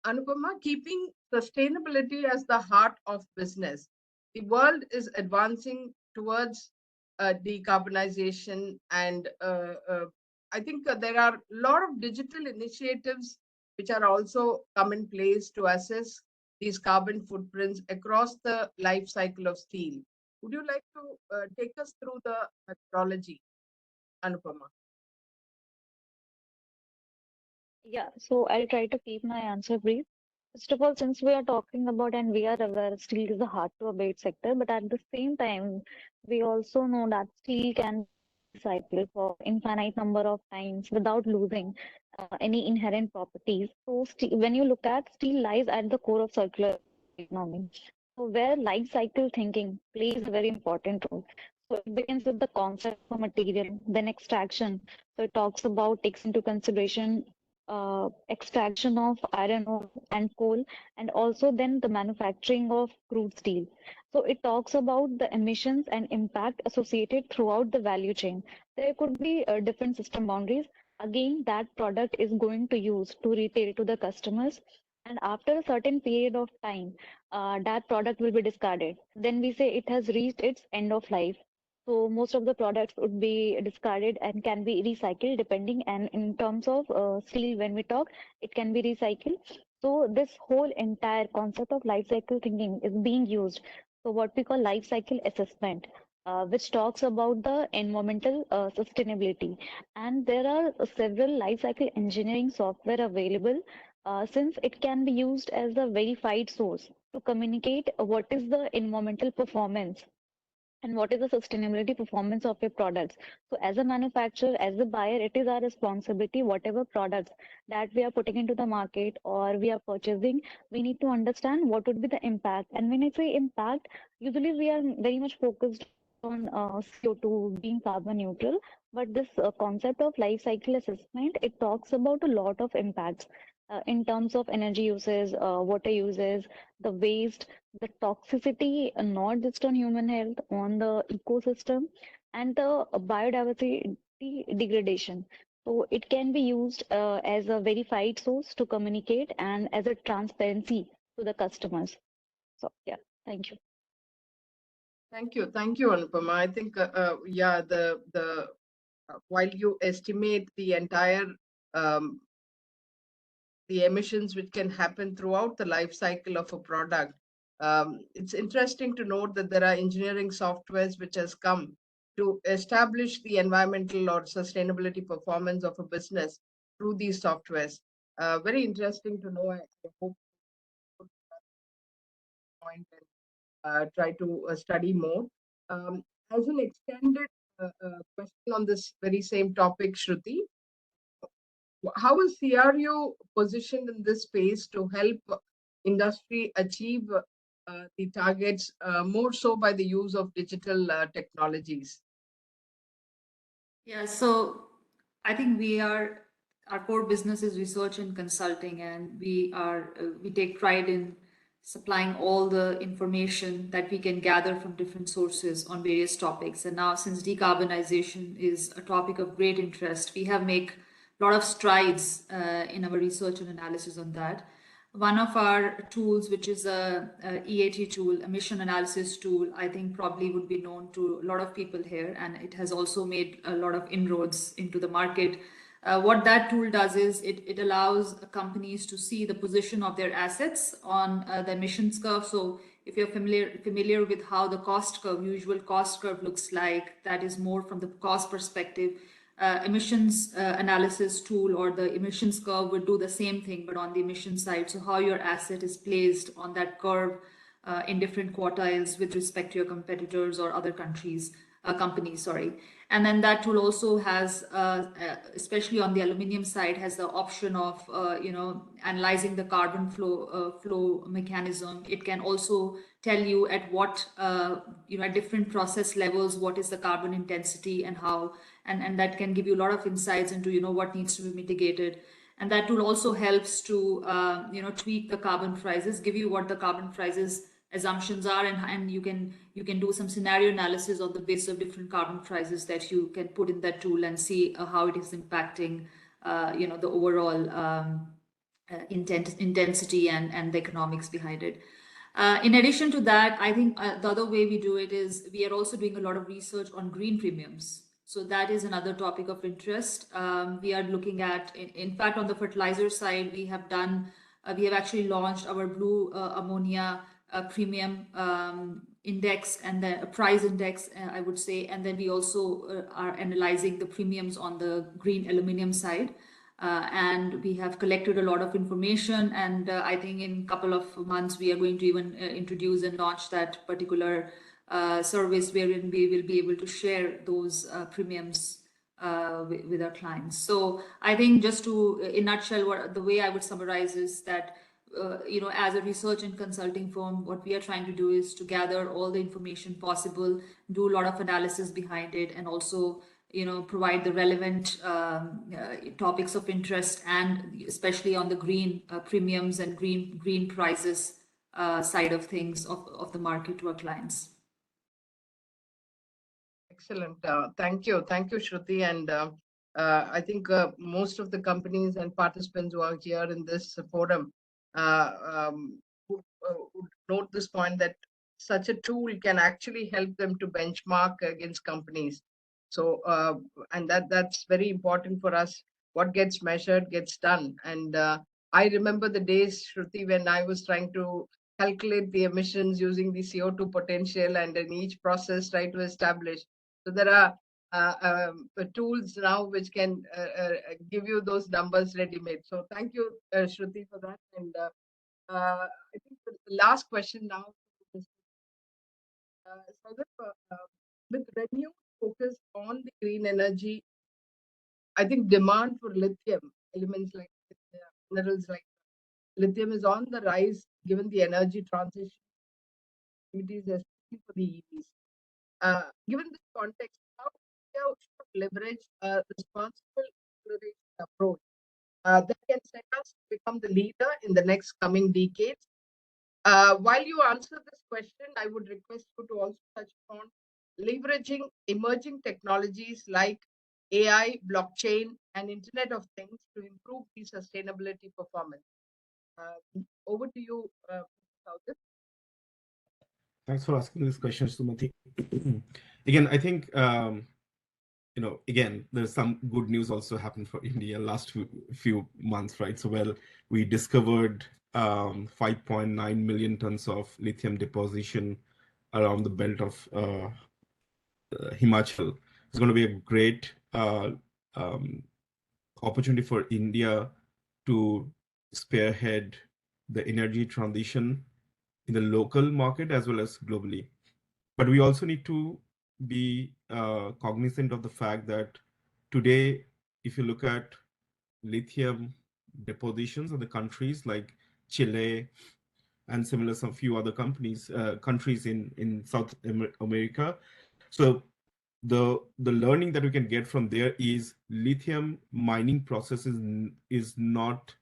Anupama, keeping sustainability as the heart of business, the world is advancing towards decarbonization, and I think there are a lot of digital initiatives which are also come in place to assess these carbon footprints across the life cycle of steel. Would you like to take us through the methodology, Anupama? Yeah, so I'll try to keep my answer brief. First of all, since we are talking about and we are aware steel is a hard to abate sector, but at the same time, we also know that steel can be recycled for infinite number of times without losing any inherent properties. So when you look at steel lies at the core of circular economy. So where life cycle thinking plays a very important role. So it begins with the concept of a material, then extraction. So it talks about, takes into consideration extraction of iron ore and coal, and also then the manufacturing of crude steel. So it talks about the emissions and impact associated throughout the value chain. There could be different system boundaries. Again, that product is going to use to retail to the customers, and after a certain period of time, that product will be discarded. Then we say it has reached its end of life. So most of the products would be discarded and can be recycled depending. And in terms of steel, when we talk, it can be recycled. So this whole entire concept of life cycle thinking is being used. So what we call life cycle assessment, which talks about the environmental sustainability. And there are several life cycle engineering software available, since it can be used as a verified source to communicate what is the environmental performance and what is the sustainability performance of your products. So as a manufacturer, as a buyer, it is our responsibility, whatever products that we are putting into the market or we are purchasing, we need to understand what would be the impact. And when I say impact, usually we are very much focused on CO2 being carbon neutral, but this concept of life cycle assessment, it talks about a lot of impacts in terms of energy uses, water uses, the waste, the toxicity, not just on human health, on the ecosystem, and the biodiversity degradation. So it can be used as a verified source to communicate and as a transparency to the customers. So yeah, thank you. Thank you, Anupama. I think, yeah, the while you estimate the entire um, the emissions which can happen throughout the life cycle of a product, it's interesting to note that there are engineering softwares which has come to establish the environmental or sustainability performance of a business through these softwares. Very interesting to know. I hope point and try to study more. As an extended question on this very same topic, Shruti, how is CRU positioned in this space to help industry achieve the targets more so by the use of digital technologies? Yeah, so I think our core business is research and consulting, and we take pride in supplying all the information that we can gather from different sources on various topics. And now, since decarbonization is a topic of great interest, we have make a lot of strides in our research and analysis on that. One of our tools, which is a EAT tool, emission analysis tool, I think probably would be known to a lot of people here, and it has also made a lot of inroads into the market. What that tool does is it allows companies to see the position of their assets on the emissions curve. So if you're familiar with how the usual cost curve looks like, that is more from the cost perspective. Emissions analysis tool or the emissions curve would do the same thing, but on the emission side. So how your asset is placed on that curve in different quartiles with respect to your competitors or other companies, sorry. And then that tool also has, especially on the aluminium side, has the option of, analyzing the carbon flow mechanism. It can also tell you at what, at different process levels, what is the carbon intensity and how, and that can give you a lot of insights into, what needs to be mitigated. And that tool also helps to, tweak the carbon prices, give you what the carbon prices assumptions are, and you can do some scenario analysis on the basis of different carbon prices that you can put in that tool and see how it is impacting, the overall intensity and the economics behind it. In addition to that, I think the other way we do it is we are also doing a lot of research on green premiums. So that is another topic of interest. We are looking at, in fact, on the fertilizer side, we have actually launched our blue ammonia premium index and then a price index, I would say. And then we also are analyzing the premiums on the green aluminum side. And we have collected a lot of information, and I think in a couple of months we are going to even introduce and launch that particular service wherein we will be able to share those premiums with our clients. So I think just to, in a nutshell, the way I would summarize is that as a research and consulting firm, what we are trying to do is to gather all the information possible, do a lot of analysis behind it, and also, provide the relevant topics of interest, and especially on the green premiums and green prices side of things of the market to our clients. Excellent. Thank you. Thank you, Shruti. And I think most of the companies and participants who are here in this forum would note this point that such a tool can actually help them to benchmark against companies. So, and that's very important for us. What gets measured gets done. And I remember the days, Shruti, when I was trying to calculate the emissions using the CO2 potential, and in each process try to establish. So there are tools now which can give you those numbers ready-made. So thank you, Shruti, for that. And I think the last question now is, Saurabh, with renewed focus on the green energy, I think demand for lithium elements like minerals like lithium is on the rise given the energy transition activities, especially for the EVs. Given this context, how India should leverage a responsible exploration approach that can set us to become the leader in the next coming decades? While you answer this question, I would request you to also touch upon leveraging emerging technologies like AI, blockchain, and Internet of Things to improve the sustainability performance. Over to you, Saudit. Thanks for asking this question, Sumati. Again, I think again, there's some good news also happened for India last few months, right? So, well, we discovered 5.9 million tons of lithium deposition around the belt of Himachal. It's going to be a great opportunity for India to spearhead the energy transition in the local market as well as globally. But we also need to be cognizant of the fact that today, if you look at lithium depositions of the countries like Chile and similar some few other countries in South America. So the learning that we can get from there is lithium mining process is not,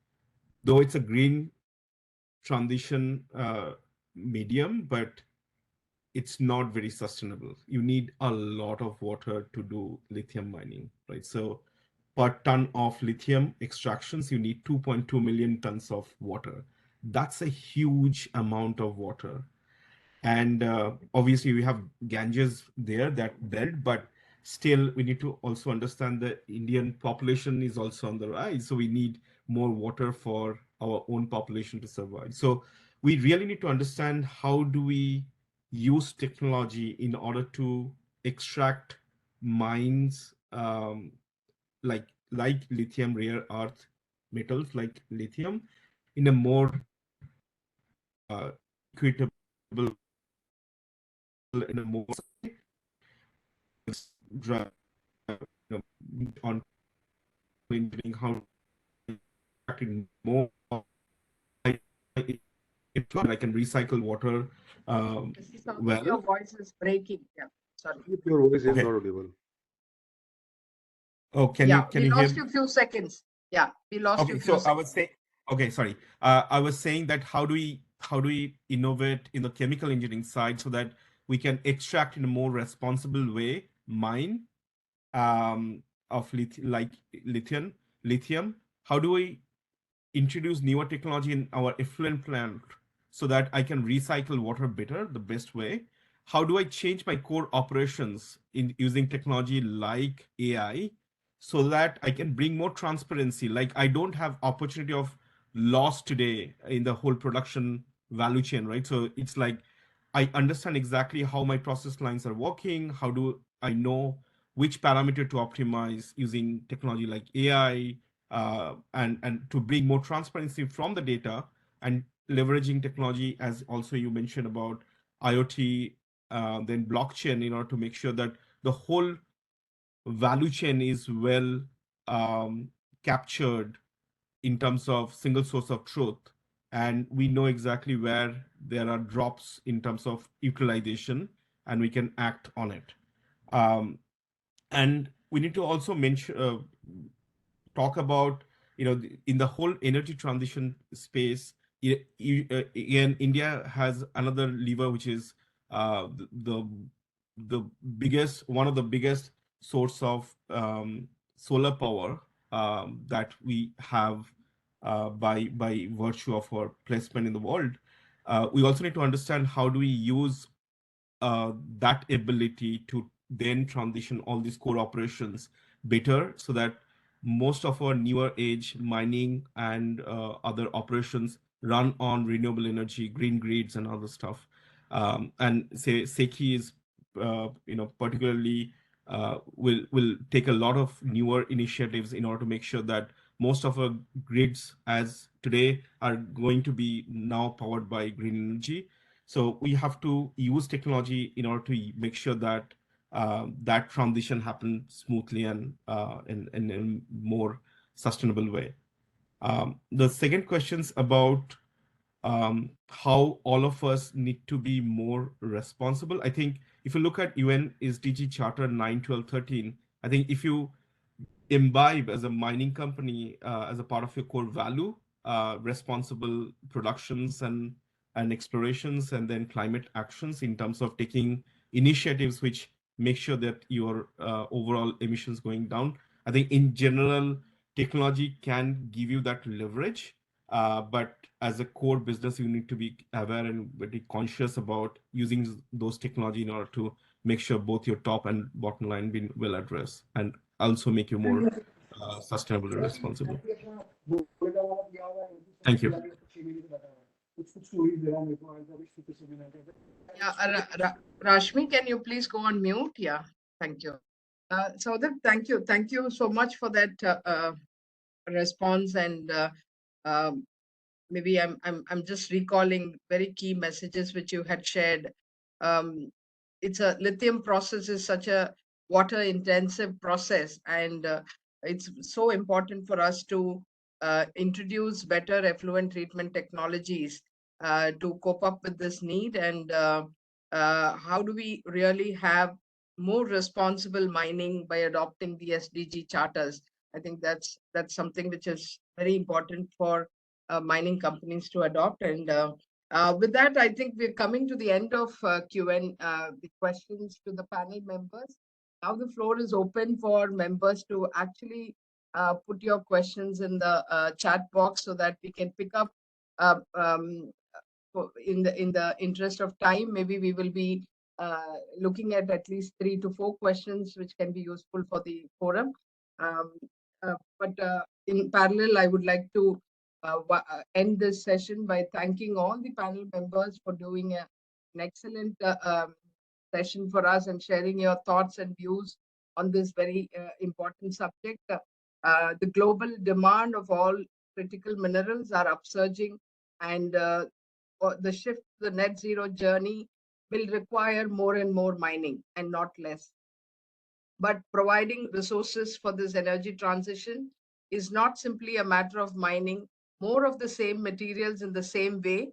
though it's a green transition medium, but it's not very sustainable. You need a lot of water to do lithium mining, right? So per ton of lithium extractions, you need 2.2 million tons of water. That's a huge amount of water. And obviously we have Ganges there, that belt, but still we need to also understand the Indian population is also on the rise. So we need more water for our own population to survive. So we really need to understand how do we use technology in order to extract mines like lithium, rare earth metals like lithium in a more equitable, in a more drive, on engineering, how to more I can recycle water well. Your voice is breaking. Yeah, sorry. Your voice is Okay. not audible. Oh, can Yeah, you we hear lost me? you a few seconds. Yeah, we lost you Okay, a few so I was seconds. saying, okay, sorry. I was saying that how do we innovate in the chemical engineering side so that we can extract in a more responsible way mine of lithium. How do we introduce newer technology in our effluent plant so that I can recycle water better, the best way? How do I change my core operations in using technology like AI so that I can bring more transparency? Like I don't have opportunity of loss today in the whole production value chain, right? So it's like I understand exactly how my process lines are working. How do I know which parameter to optimize using technology like AI, and to bring more transparency from the data and leveraging technology, as also you mentioned about IoT, then blockchain, in order to make sure that the whole value chain is well captured in terms of single source of truth and we know exactly where there are drops in terms of utilization, and we can act on it. And we need to also mention, talk about, in the whole energy transition space, again, India has another lever, which is the biggest, one of the biggest source of solar power that we have by virtue of our placement in the world. We also need to understand how do we use that ability to then transition all these core operations better, so that most of our newer age mining and other operations run on renewable energy, green grids, and other stuff. And say Seki is, particularly will take a lot of newer initiatives in order to make sure that most of our grids as today are going to be now powered by green energy. So we have to use technology in order to make sure that that transition happens smoothly and in a more sustainable way. The second question's about how all of us need to be more responsible. I think if you look at UN SDG Charter 9, 12, 13, I think if you imbibe as a mining company as a part of your core value, responsible productions and explorations, and then climate actions in terms of taking initiatives which make sure that your overall emissions going down. I think in general, technology can give you that leverage, but as a core business, you need to be aware and very conscious about using those technology in order to make sure both your top and bottom line being well addressed, and also make you more sustainable and responsible. Thank you. Yeah, Rashmi, can you please go on mute? Yeah, thank you. Thank you. Thank you so much for that response. And um, maybe I'm just recalling very key messages which you had shared. It's a lithium process is such a water intensive process, and it's so important for us to introduce better effluent treatment technologies to cope up with this need. And how do we really have more responsible mining by adopting the SDG charters? I think that's something which is very important for mining companies to adopt. And with that, I think we're coming to the end of Q&A, the questions to the panel members. Now the floor is open for members to actually put your questions in the chat box so that we can pick up. Uh, um, in the interest of time, maybe we will be looking at least 3 to 4 questions which can be useful for the forum. Um, but in parallel, I would like to end this session by thanking all the panel members for doing an excellent session for us and sharing your thoughts and views on this very important subject. The global demand of all critical minerals are upsurging, and the shift to the net zero journey will require more and more mining and not less. But providing resources for this energy transition is not simply a matter of mining more of the same materials in the same way,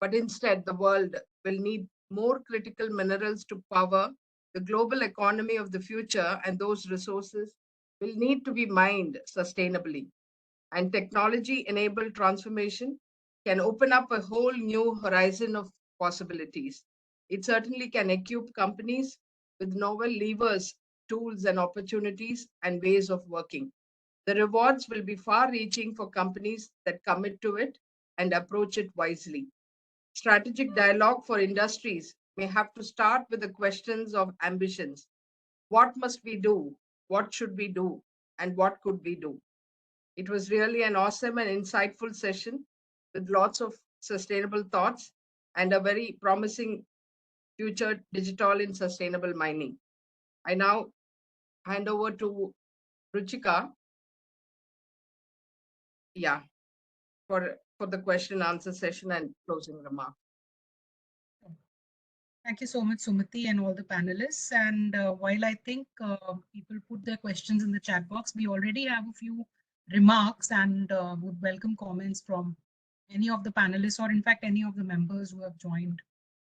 but instead the world will need more critical minerals to power the global economy of the future, and those resources will need to be mined sustainably. And technology enabled transformation can open up a whole new horizon of possibilities. It certainly can equip companies with novel levers, tools, and opportunities and ways of working. The rewards will be far reaching for companies that commit to it and approach it wisely. Strategic dialogue for industries may have to start with the questions of ambitions. What must we do? What should we do? And what could we do? It was really an awesome and insightful session with lots of sustainable thoughts and a very promising future digital and sustainable mining. I now hand over to Ruchika, yeah, for the question and answer session and closing remarks. Thank you so much, Sumati, and all the panelists. And while I think people put their questions in the chat box, we already have a few remarks and would welcome comments from any of the panelists, or in fact, any of the members who have joined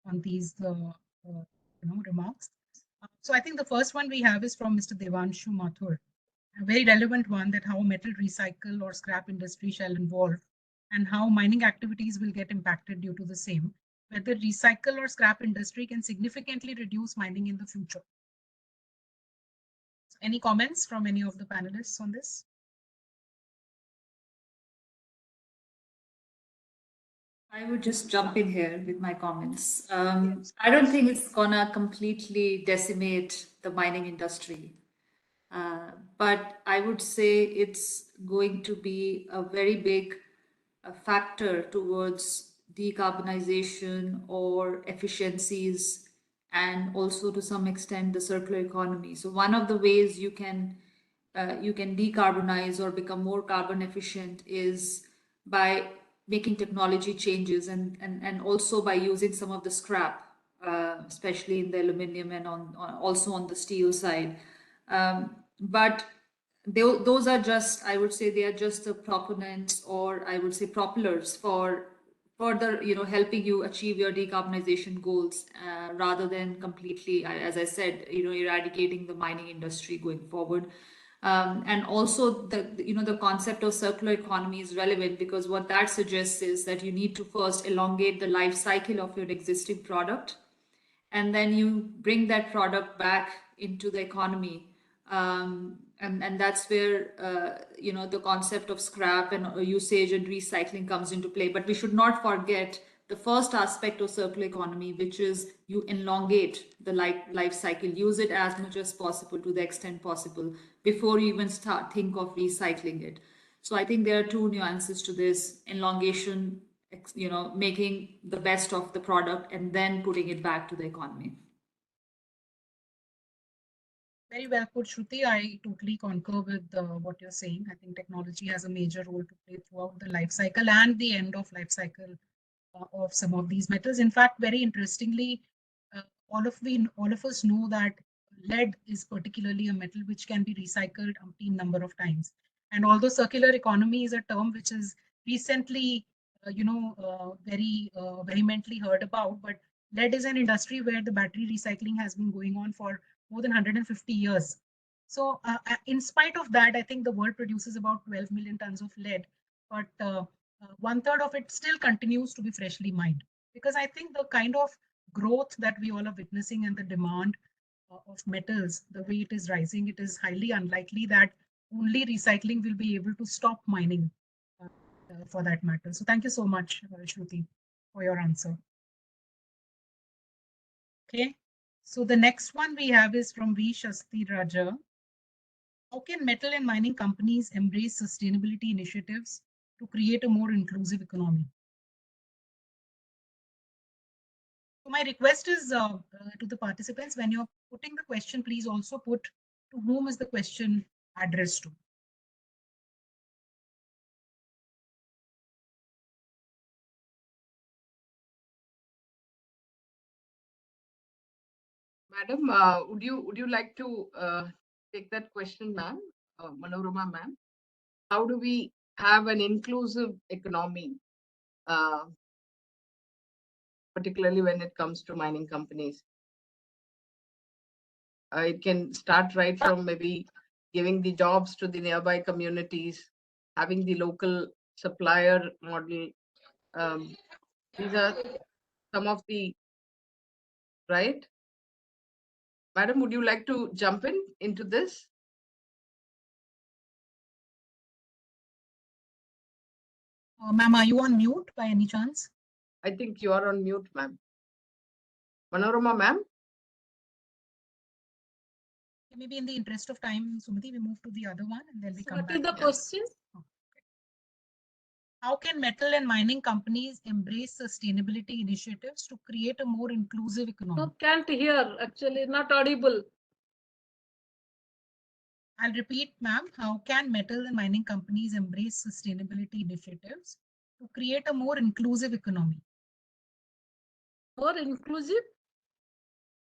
on these remarks. So I think the first one we have is from Mr. Devanshu Mathur, a very relevant one, that how metal recycle or scrap industry shall evolve and how mining activities will get impacted due to the same, whether recycle or scrap industry can significantly reduce mining in the future. Any comments from any of the panelists on this? I would just jump in here with my comments. I don't think it's gonna completely decimate the mining industry. But I would say it's going to be a very big factor towards decarbonization or efficiencies, and also to some extent the circular economy. So one of the ways you can decarbonize or become more carbon efficient is by making technology changes, and also by using some of the scrap, especially in the aluminum and also on the steel side. But those are just, I would say, they are just the proponents, or I would say propellers for further, helping you achieve your decarbonization goals, rather than completely, as I said, eradicating the mining industry going forward. And also the concept of circular economy is relevant, because what that suggests is that you need to first elongate the life cycle of your existing product, and then you bring that product back into the economy. And that's where the concept of scrap and usage and recycling comes into play. But we should not forget the first aspect of circular economy, which is you elongate the life cycle, use it as much as possible, to the extent possible, before you even think of recycling it. So I think there are two nuances to this: elongation, making the best of the product, and then putting it back to the economy. Very well put, Shruti. I totally concur with what you're saying. I think technology has a major role to play throughout the life cycle and the end of life cycle of some of these metals. In fact, very interestingly, all of us know that lead is particularly a metal which can be recycled umpteen number of times. And although circular economy is a term which is recently, very vehemently heard about, but lead is an industry where the battery recycling has been going on for more than 150 years. So in spite of that, I think the world produces about 12 million tons of lead, but 1/3 of it still continues to be freshly mined. Because I think the kind of growth that we all are witnessing and the demand of metals, the way it is rising, it is highly unlikely that only recycling will be able to stop mining for that matter. So thank you so much, Shruti, for your answer. Okay, so the next one we have is from V. Shasti Raja. How can metal and mining companies embrace sustainability initiatives to create a more inclusive economy? So my request is to the participants, when you're putting the question, please also put to whom is the question addressed to. Madam, would you like to take that question, ma'am, Manorama ma'am? How do we have an inclusive economy, particularly when it comes to mining companies? It can start right from maybe giving the jobs to the nearby communities, having the local supplier model. These are some of the, right? Madam, would you like to jump into this? Ma'am, are you on mute by any chance? I think you are on mute, ma'am. Manorama ma'am? Maybe in the interest of time, Sumati, we move to the other one and then we come What back. is the question? How can metal and mining companies embrace sustainability initiatives to create a more inclusive economy? No, can't hear. Actually, not audible. I'll repeat, ma'am. How can metal and mining companies embrace sustainability initiatives to create a more inclusive economy? More inclusive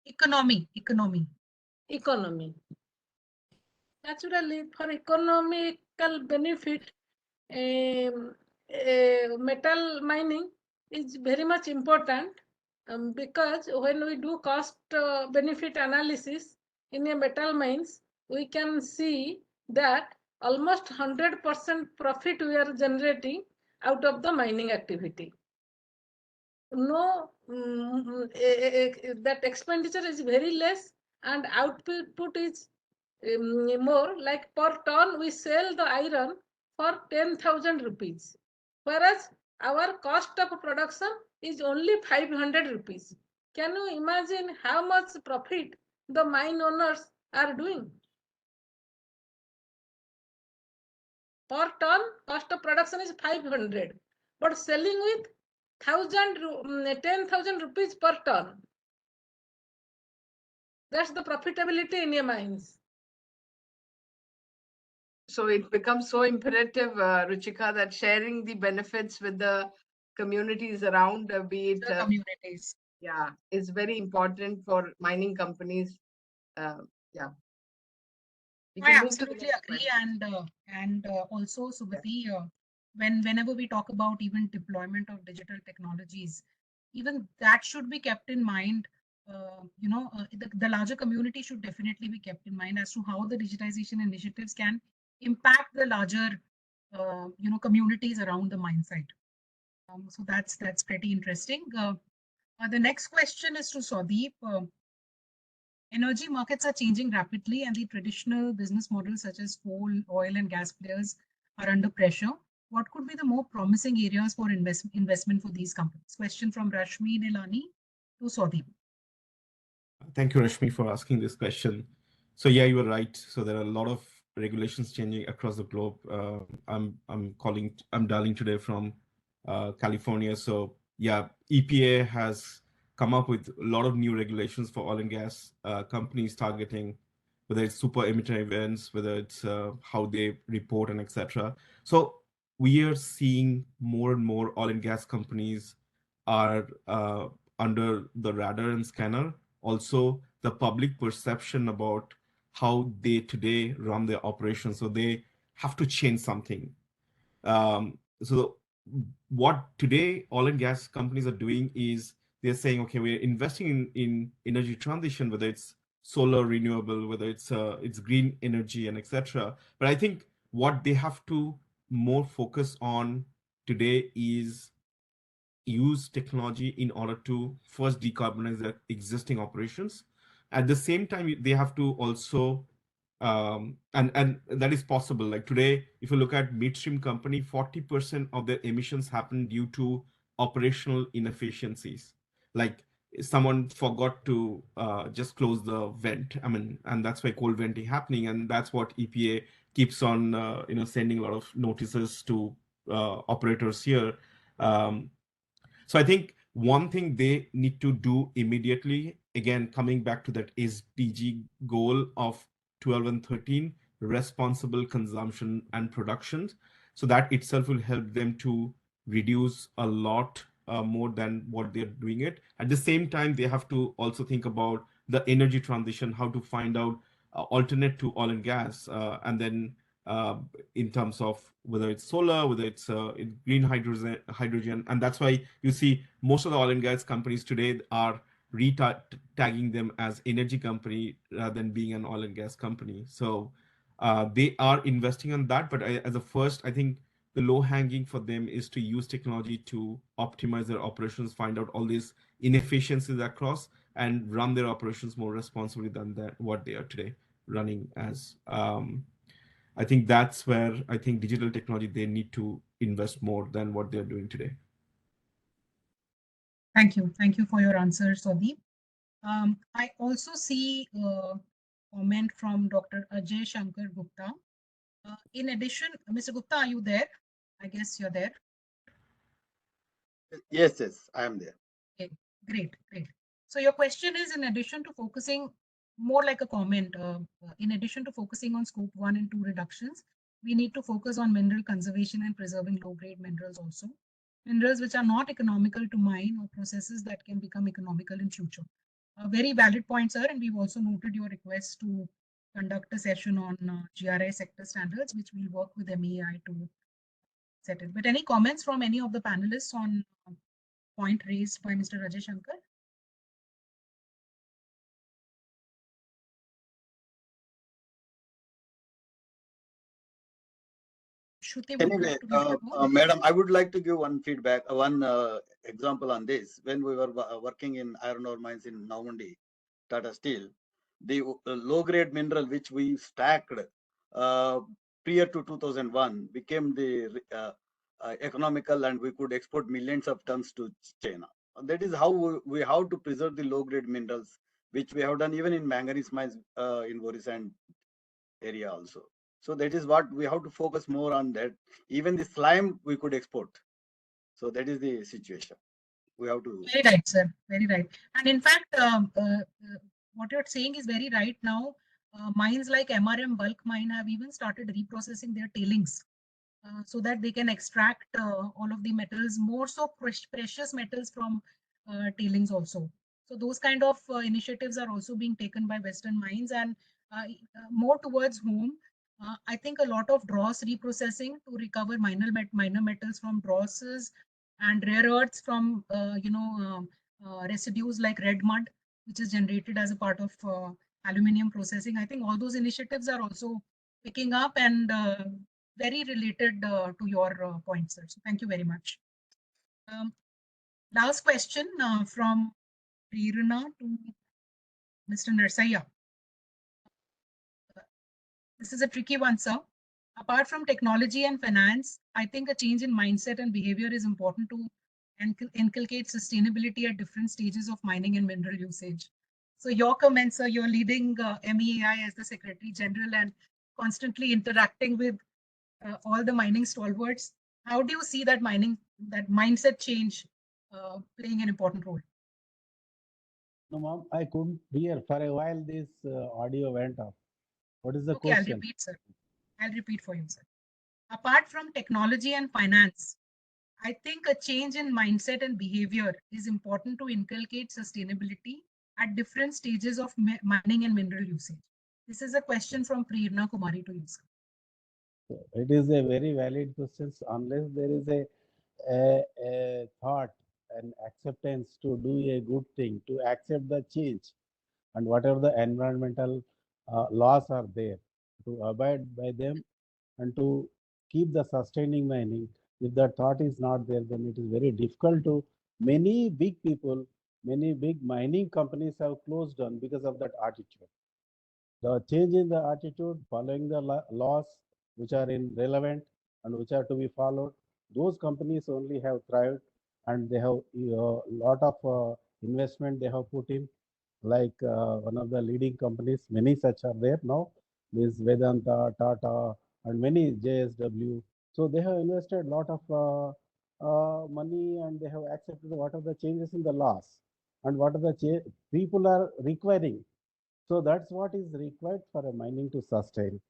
Economy. Naturally, for economical benefit, metal mining is very much important because when we do cost benefit analysis in a metal mines, we can see that almost 100% profit we are generating out of the mining activity. No, that expenditure is very less and output is more. Like per ton, we sell the iron for 10,000 rupees, whereas our cost of production is only 500 rupees. Can you imagine how much profit the mine owners are doing? Per ton, cost of production is 500, but selling with 10,000 rupees per ton. That's the profitability in your mines. So it becomes so imperative, Ruchika, that sharing the benefits with the communities around, be it The communities. yeah, is very important for mining companies. Yeah. We I can move to the absolutely next agree, question. and also Subhati, whenever we talk about even deployment of digital technologies, even that should be kept in mind. The larger community should definitely be kept in mind as to how the digitization initiatives can impact the larger, communities around the mine site. So that's pretty interesting. The next question is to Sadeep. Energy markets are changing rapidly, and the traditional business models such as coal, oil, and gas players are under pressure. What could be the more promising areas for investment for these companies? Question from Rashmi Nilani to Sadeep. Thank you, Rashmi, for asking this question. So yeah, you were right. So there are a lot of regulations changing across the globe. I'm dialing today from California. So yeah, EPA has come up with a lot of new regulations for oil and gas companies targeting whether it's super emitter events, whether it's how they report and etc. So we are seeing more and more oil and gas companies are under the radar and scanner. Also the public perception about how they today run their operations, so they have to change something. So what today oil and gas companies are doing is they're saying, okay, we're investing in energy transition, whether it's solar, renewable, whether it's green energy and etc. But I think what they have to more focus on today is use technology in order to first decarbonize their existing operations. At the same time, they have to also, and that is possible. Like today, if you look at midstream company, 40% of their emissions happen due to operational inefficiencies. Like someone forgot to just close the vent. I mean, and that's why cold venting happening, and that's what EPA keeps on, sending a lot of notices to operators here. Um, so I think one thing they need to do immediately, again, coming back to that SDG goal of 12 and 13, responsible consumption and production. So that itself will help them to reduce a lot more than what they're doing it. At the same time, they have to also think about the energy transition, how to find out alternate to oil and gas, and then uh, in terms of whether it's solar, whether it's green hydrogen, and that's why you see most of the oil and gas companies today are tagging them as energy company rather than being an oil and gas company. So they are investing on that, but as a first, I think the low hanging for them is to use technology to optimize their operations, find out all these inefficiencies across, and run their operations more responsibly than what they are today running as. I think that's where I think digital technology, they need to invest more than what they're doing today. Thank you. Thank you for your answer, Sadeep. I also see a comment from Dr. Ajay Shankar Gupta. In addition, Mr. Gupta, are you there? I guess you're there. Yes, I am there. Okay, great, great. So your question is, in addition to focusing, more like a comment, in addition to focusing on scope 1 and 2 reductions, we need to focus on mineral conservation and preserving low-grade minerals also. Minerals which are not economical to mine or processes that can become economical in future. A very valid point, sir, and we've also noted your request to conduct a session on GRI sector standards, which we'll work with MEI to settled. But any comments from any of the panelists on point raised by Mr. Rajesh Shankar? Shruti would Anyway, like to give the floor. Madam, I would like to give one feedback, one example on this. When we were working in iron ore mines in Navandi, Tata Steel, the low-grade mineral which we stacked uh, prior to 2001 became the economical, and we could export millions of tons to China. That is how we have to preserve the low-grade minerals, which we have done even in manganese mines in Orissa area also. So that is what we have to focus more on that. Even the slime we could export. So that is the situation. We have to. Very right, sir. Very right. And in fact, what you're saying is very right. Now, mines like MRM bulk mine have even started reprocessing their tailings so that they can extract all of the metals, more so precious metals from tailings also. So those kind of initiatives are also being taken by Western mines, and more towards home. I think a lot of dross reprocessing to recover minor metals from drosses and rare earths from residues like red mud, which is generated as a part of aluminium processing. I think all those initiatives are also picking up and very related to your point, sir. So thank you very much. Last question from Prerna to Mr. Narsaya. This is a tricky one, sir. Apart from technology and finance, I think a change in mindset and behavior is important to inculcate sustainability at different stages of mining and mineral usage. So your comments, sir, you're leading MEAI as the Secretary General and constantly interacting with all the mining stalwarts. How do you see that mindset change playing an important role? No, ma'am, I couldn't hear for a while. This audio went off. What is the Okay, I'll question? repeat, sir. I'll repeat for you, sir. Apart from technology and finance, I think a change in mindset and behavior is important to inculcate sustainability at different stages of mining and mineral usage. This is a question from Prerna Kumari to you, sir. It is a very valid question unless there is a thought and acceptance to do a good thing, to accept the change and whatever the environmental laws are there, to abide by them and to keep the sustaining mining. If that thought is not there, then it is very difficult to, many big people, many big mining companies have closed down because of that attitude. The change in the attitude, following the laws which are relevant and which are to be followed, those companies only have thrived, and they have a lot of investment they have put in, like one of the leading companies, many such are there now, is Vedanta, Tata, and many JSW. So they have invested a lot of money, and they have accepted what are the changes in the laws and what are the people are requiring. So that's what is required for a mining to sustain,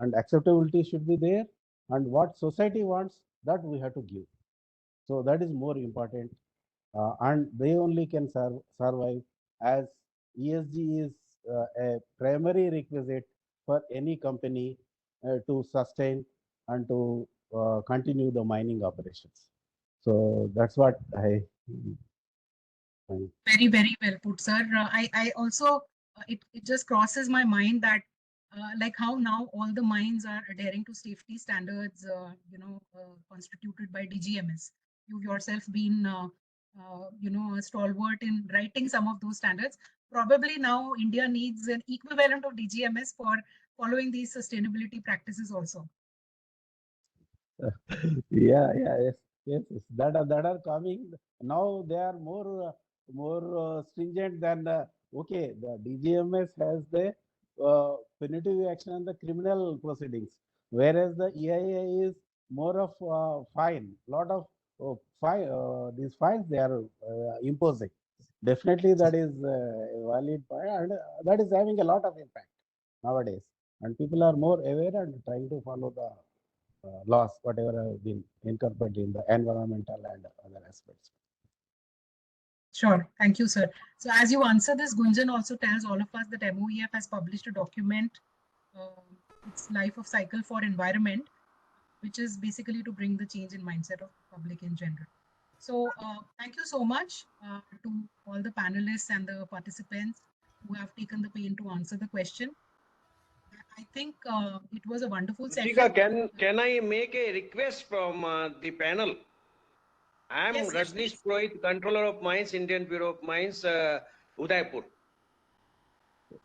and acceptability should be there, and what society wants, that we have to give. So that is more important, and they only can survive, as ESG is a primary requisite for any company to sustain and to continue the mining operations. So that's what I. Very, very well put, sir. I also, it just crosses my mind that like how now all the mines are adhering to safety standards, constituted by DGMS. You've yourself been, a stalwart in writing some of those standards. Probably now India needs an equivalent of DGMS for following these sustainability practices also. Yes, that are coming now. They are more stringent than okay. The DGMS has the punitive action and the criminal proceedings, whereas the EIA is more of fine. Lot of fine. These fines they are imposing. Definitely, that is a valid point, and that is having a lot of impact nowadays. And people are more aware and trying to follow the laws, whatever have been incorporated in the environmental and other aspects. Sure. Thank you, sir. So as you answer this, Gunjan also tells all of us that MOEF has published a document, its life of cycle for environment. which is basically to bring the change in mindset of public in general. So thank you so much to all the panelists and the participants who have taken the pain to answer the question. I think it was a wonderful Ruchika, session. can I make a request from the panel? I am Yes, yes, Rajneesh please. Purohit, Controller of Mines, Indian Bureau of Mines, Udaipur.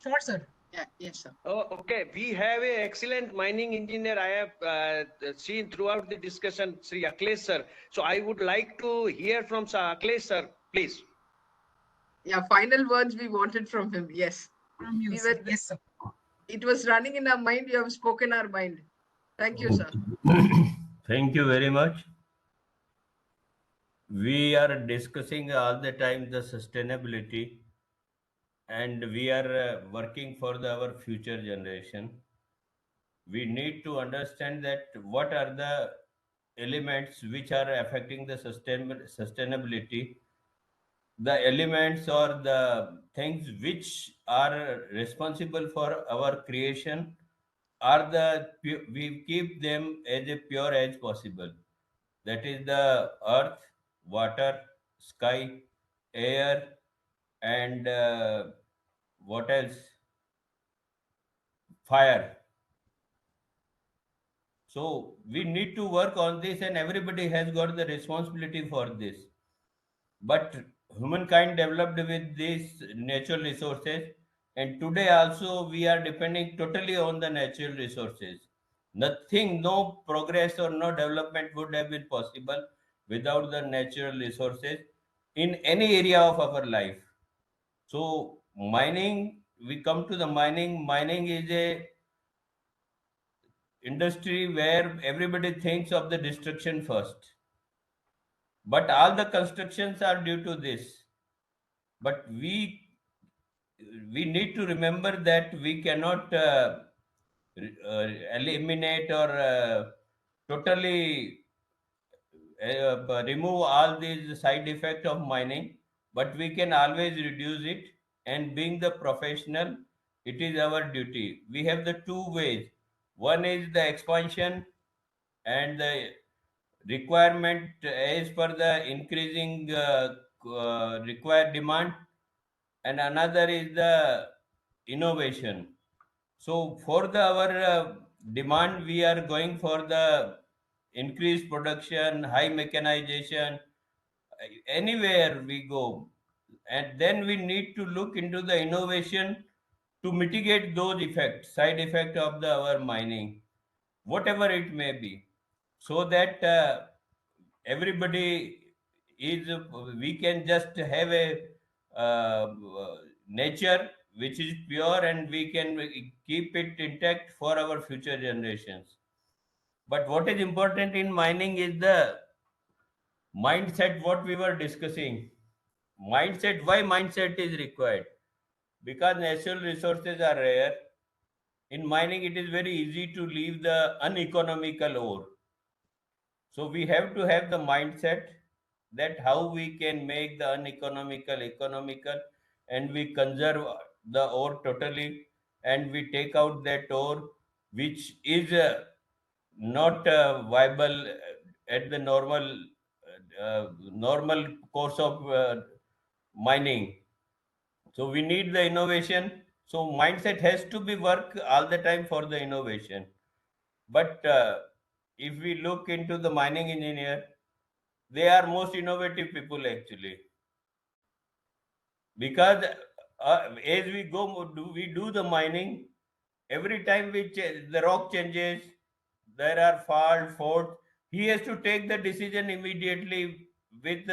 Sure, sir. Yeah, yes, sir. Oh, okay. We have an excellent mining engineer. I have seen throughout the discussion, Sri Akhilesh sir. So I would like to hear from Sir Akhilesh sir, please. Yeah, final words we wanted from him. Yes. From you, We sir. were, Yes, sir. it was running in our mind. You have spoken our mind. Thank you, sir. Thank you very much. We are discussing all the time the sustainability, and we are working for our future generation. We need to understand that what are the elements which are affecting the sustainability. The elements or the things which are responsible for our creation are we keep them as a pure as possible. That is the earth, water, sky, air, and what else? Fire. So we need to work on this, and everybody has got the responsibility for this. But humankind developed with these natural resources, and today also we are depending totally on the natural resources. Nothing, no progress or no development would have been possible without the natural resources in any area of our life. So mining, we come to the mining. Mining is a industry where everybody thinks of the destruction first. But all the constructions are due to this. But we need to remember that we cannot eliminate or totally remove all these side effects of mining, but we can always reduce it. And being the professional, it is our duty. We have the two ways. One is the expansion and the requirement as per the increasing required demand, and another is the innovation. So for our demand, we are going for the increased production, high mechanization, anywhere we go. And then we need to look into the innovation to mitigate those effects, side effect of our mining, whatever it may be, so that everybody is, we can just have a nature which is pure, and we can keep it intact for our future generations. But what is important in mining is the mindset, what we were discussing. Mindset, why mindset is required? Because natural resources are rare. In mining, it is very easy to leave the uneconomical ore. So we have to have the mindset that how we can make the uneconomical economical, and we conserve the ore totally, and we take out that ore which is not viable at the normal course of mining. So we need the innovation. So mindset has to be work all the time for the innovation. But if we look into the mining engineer, they are most innovative people actually, because as we go, we do the mining. Every time the rock changes, there are faults. He has to take the decision immediately with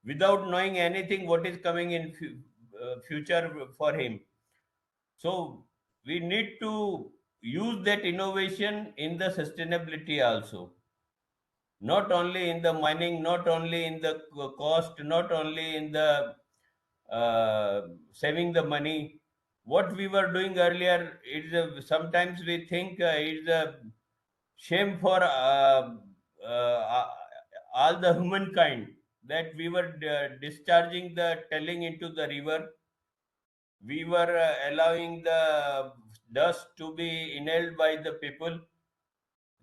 without knowing anything what is coming in future for him. So we need to use that innovation in the sustainability also, not only in the mining, not only in the cost, not only in the saving the money. What we were doing earlier is sometimes we think it's a shame for all the humankind that we were discharging the telling into the river. We were allowing the dust to be inhaled by the people.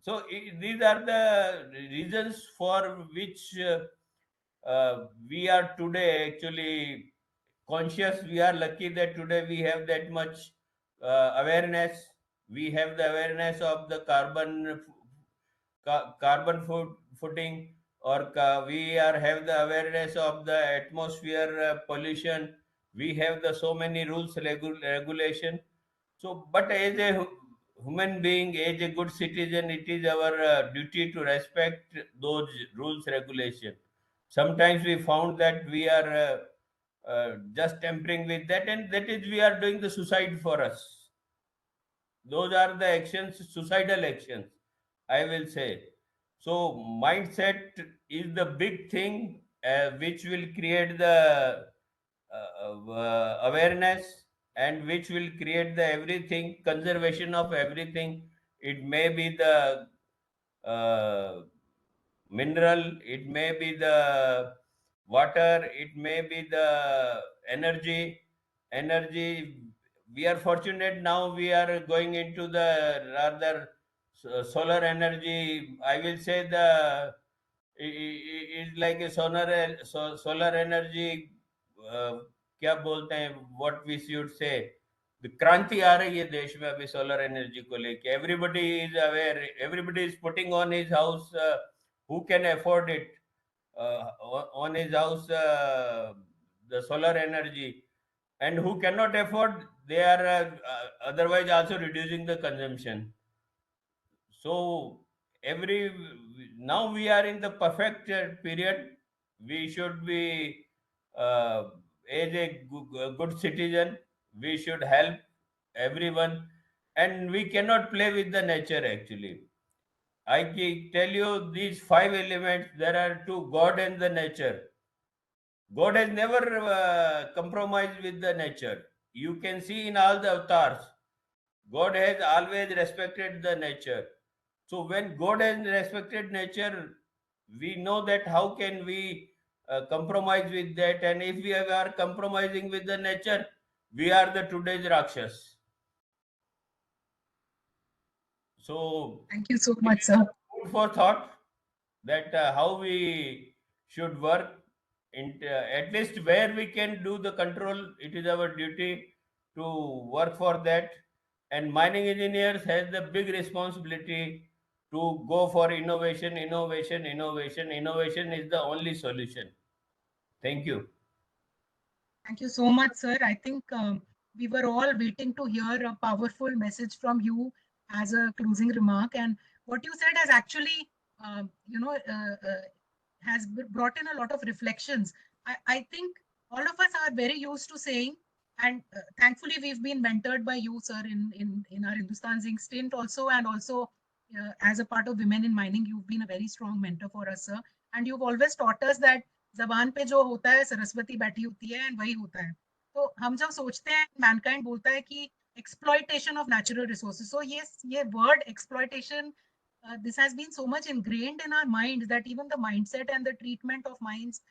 So these are the reasons for which we are today actually conscious. We are lucky that today we have that much awareness. We have the awareness of the carbon footing, or we are have the awareness of the atmosphere pollution. We have the so many rules regulation. So but as a human being, as a good citizen, it is our duty to respect those rules regulation. Sometimes we found that we are just tampering with that, and that is we are doing the suicide for us. Those are the actions, suicidal actions, I will say. So mindset is the big thing which will create the awareness, and which will create the everything, conservation of everything. It may be the uh, mineral, it may be the water, it may be the energy. We are fortunate now, we are going into the rather solar energy. I will say the is like a solar energy. uh, क्या बोलते हैं, what we should say, the क्रांति आ रही है देश में अभी solar energy को लेके. Everybody is aware, everybody is putting on his house, who can afford it, on his house, the solar energy, and who cannot afford, they are otherwise also reducing the consumption. So every now we are in the perfect period. We should be, uh, as a good citizen, we should help everyone, and we cannot play with the nature actually. I can tell you these five elements, there are two: God and the nature. God has never compromised with the nature. You can see in all the avatars, God has always respected the nature. So when God has respected nature, we know that how can we compromise with that? And if we are compromising with the nature, we are the today's Rakshas. So Thank you so it much, is sir. food for thought that how we should work at least where we can do the control. It is our duty to work for that, and mining engineers has the big responsibility to go for innovation. Innovation is the only solution. Thank you. Thank you so much, sir. I think we were all waiting to hear a powerful message from you as a closing remark. And what you said has actually, has brought in a lot of reflections. I think all of us are very used to saying, and thankfully we've been mentored by you, sir, in our Hindustan Zinc stint also, and also as a part of Women in Mining, you've been a very strong mentor for us, sir. And you've always taught us that जबान पे जो होता है सरस्वती बैठी होती है and वही होता है. तो हम जब सोचते हैं, मैनकाइंड बोलता है कि एक्सप्लॉइटेशन ऑफ नेचुरल रिसोर्सेज. सो ये word exploitation, this has been so much ingrained in our minds that even the mindset and the treatment of mines,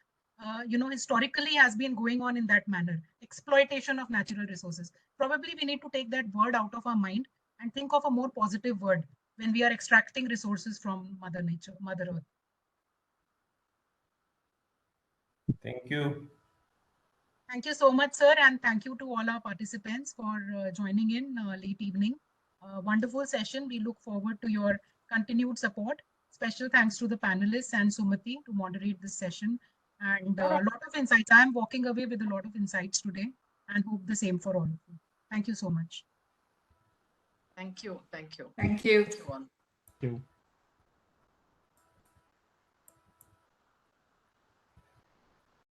historically has been going on in that manner. Exploitation of natural resources. Probably we need to take that word out of our mind and think of a more positive word when we are extracting resources from Mother Nature, Mother Earth. Thank you. Thank you so much, sir, and thank you to all our participants for joining in late evening. Wonderful session. We look forward to your continued support. Special thanks to the panelists and Sumati to moderate this session. And a lot of insights. I am walking away with a lot of insights today and hope the same for all of you. Thank you so much. Thank you. Thank you. Thank you. Thank you all. Thank you.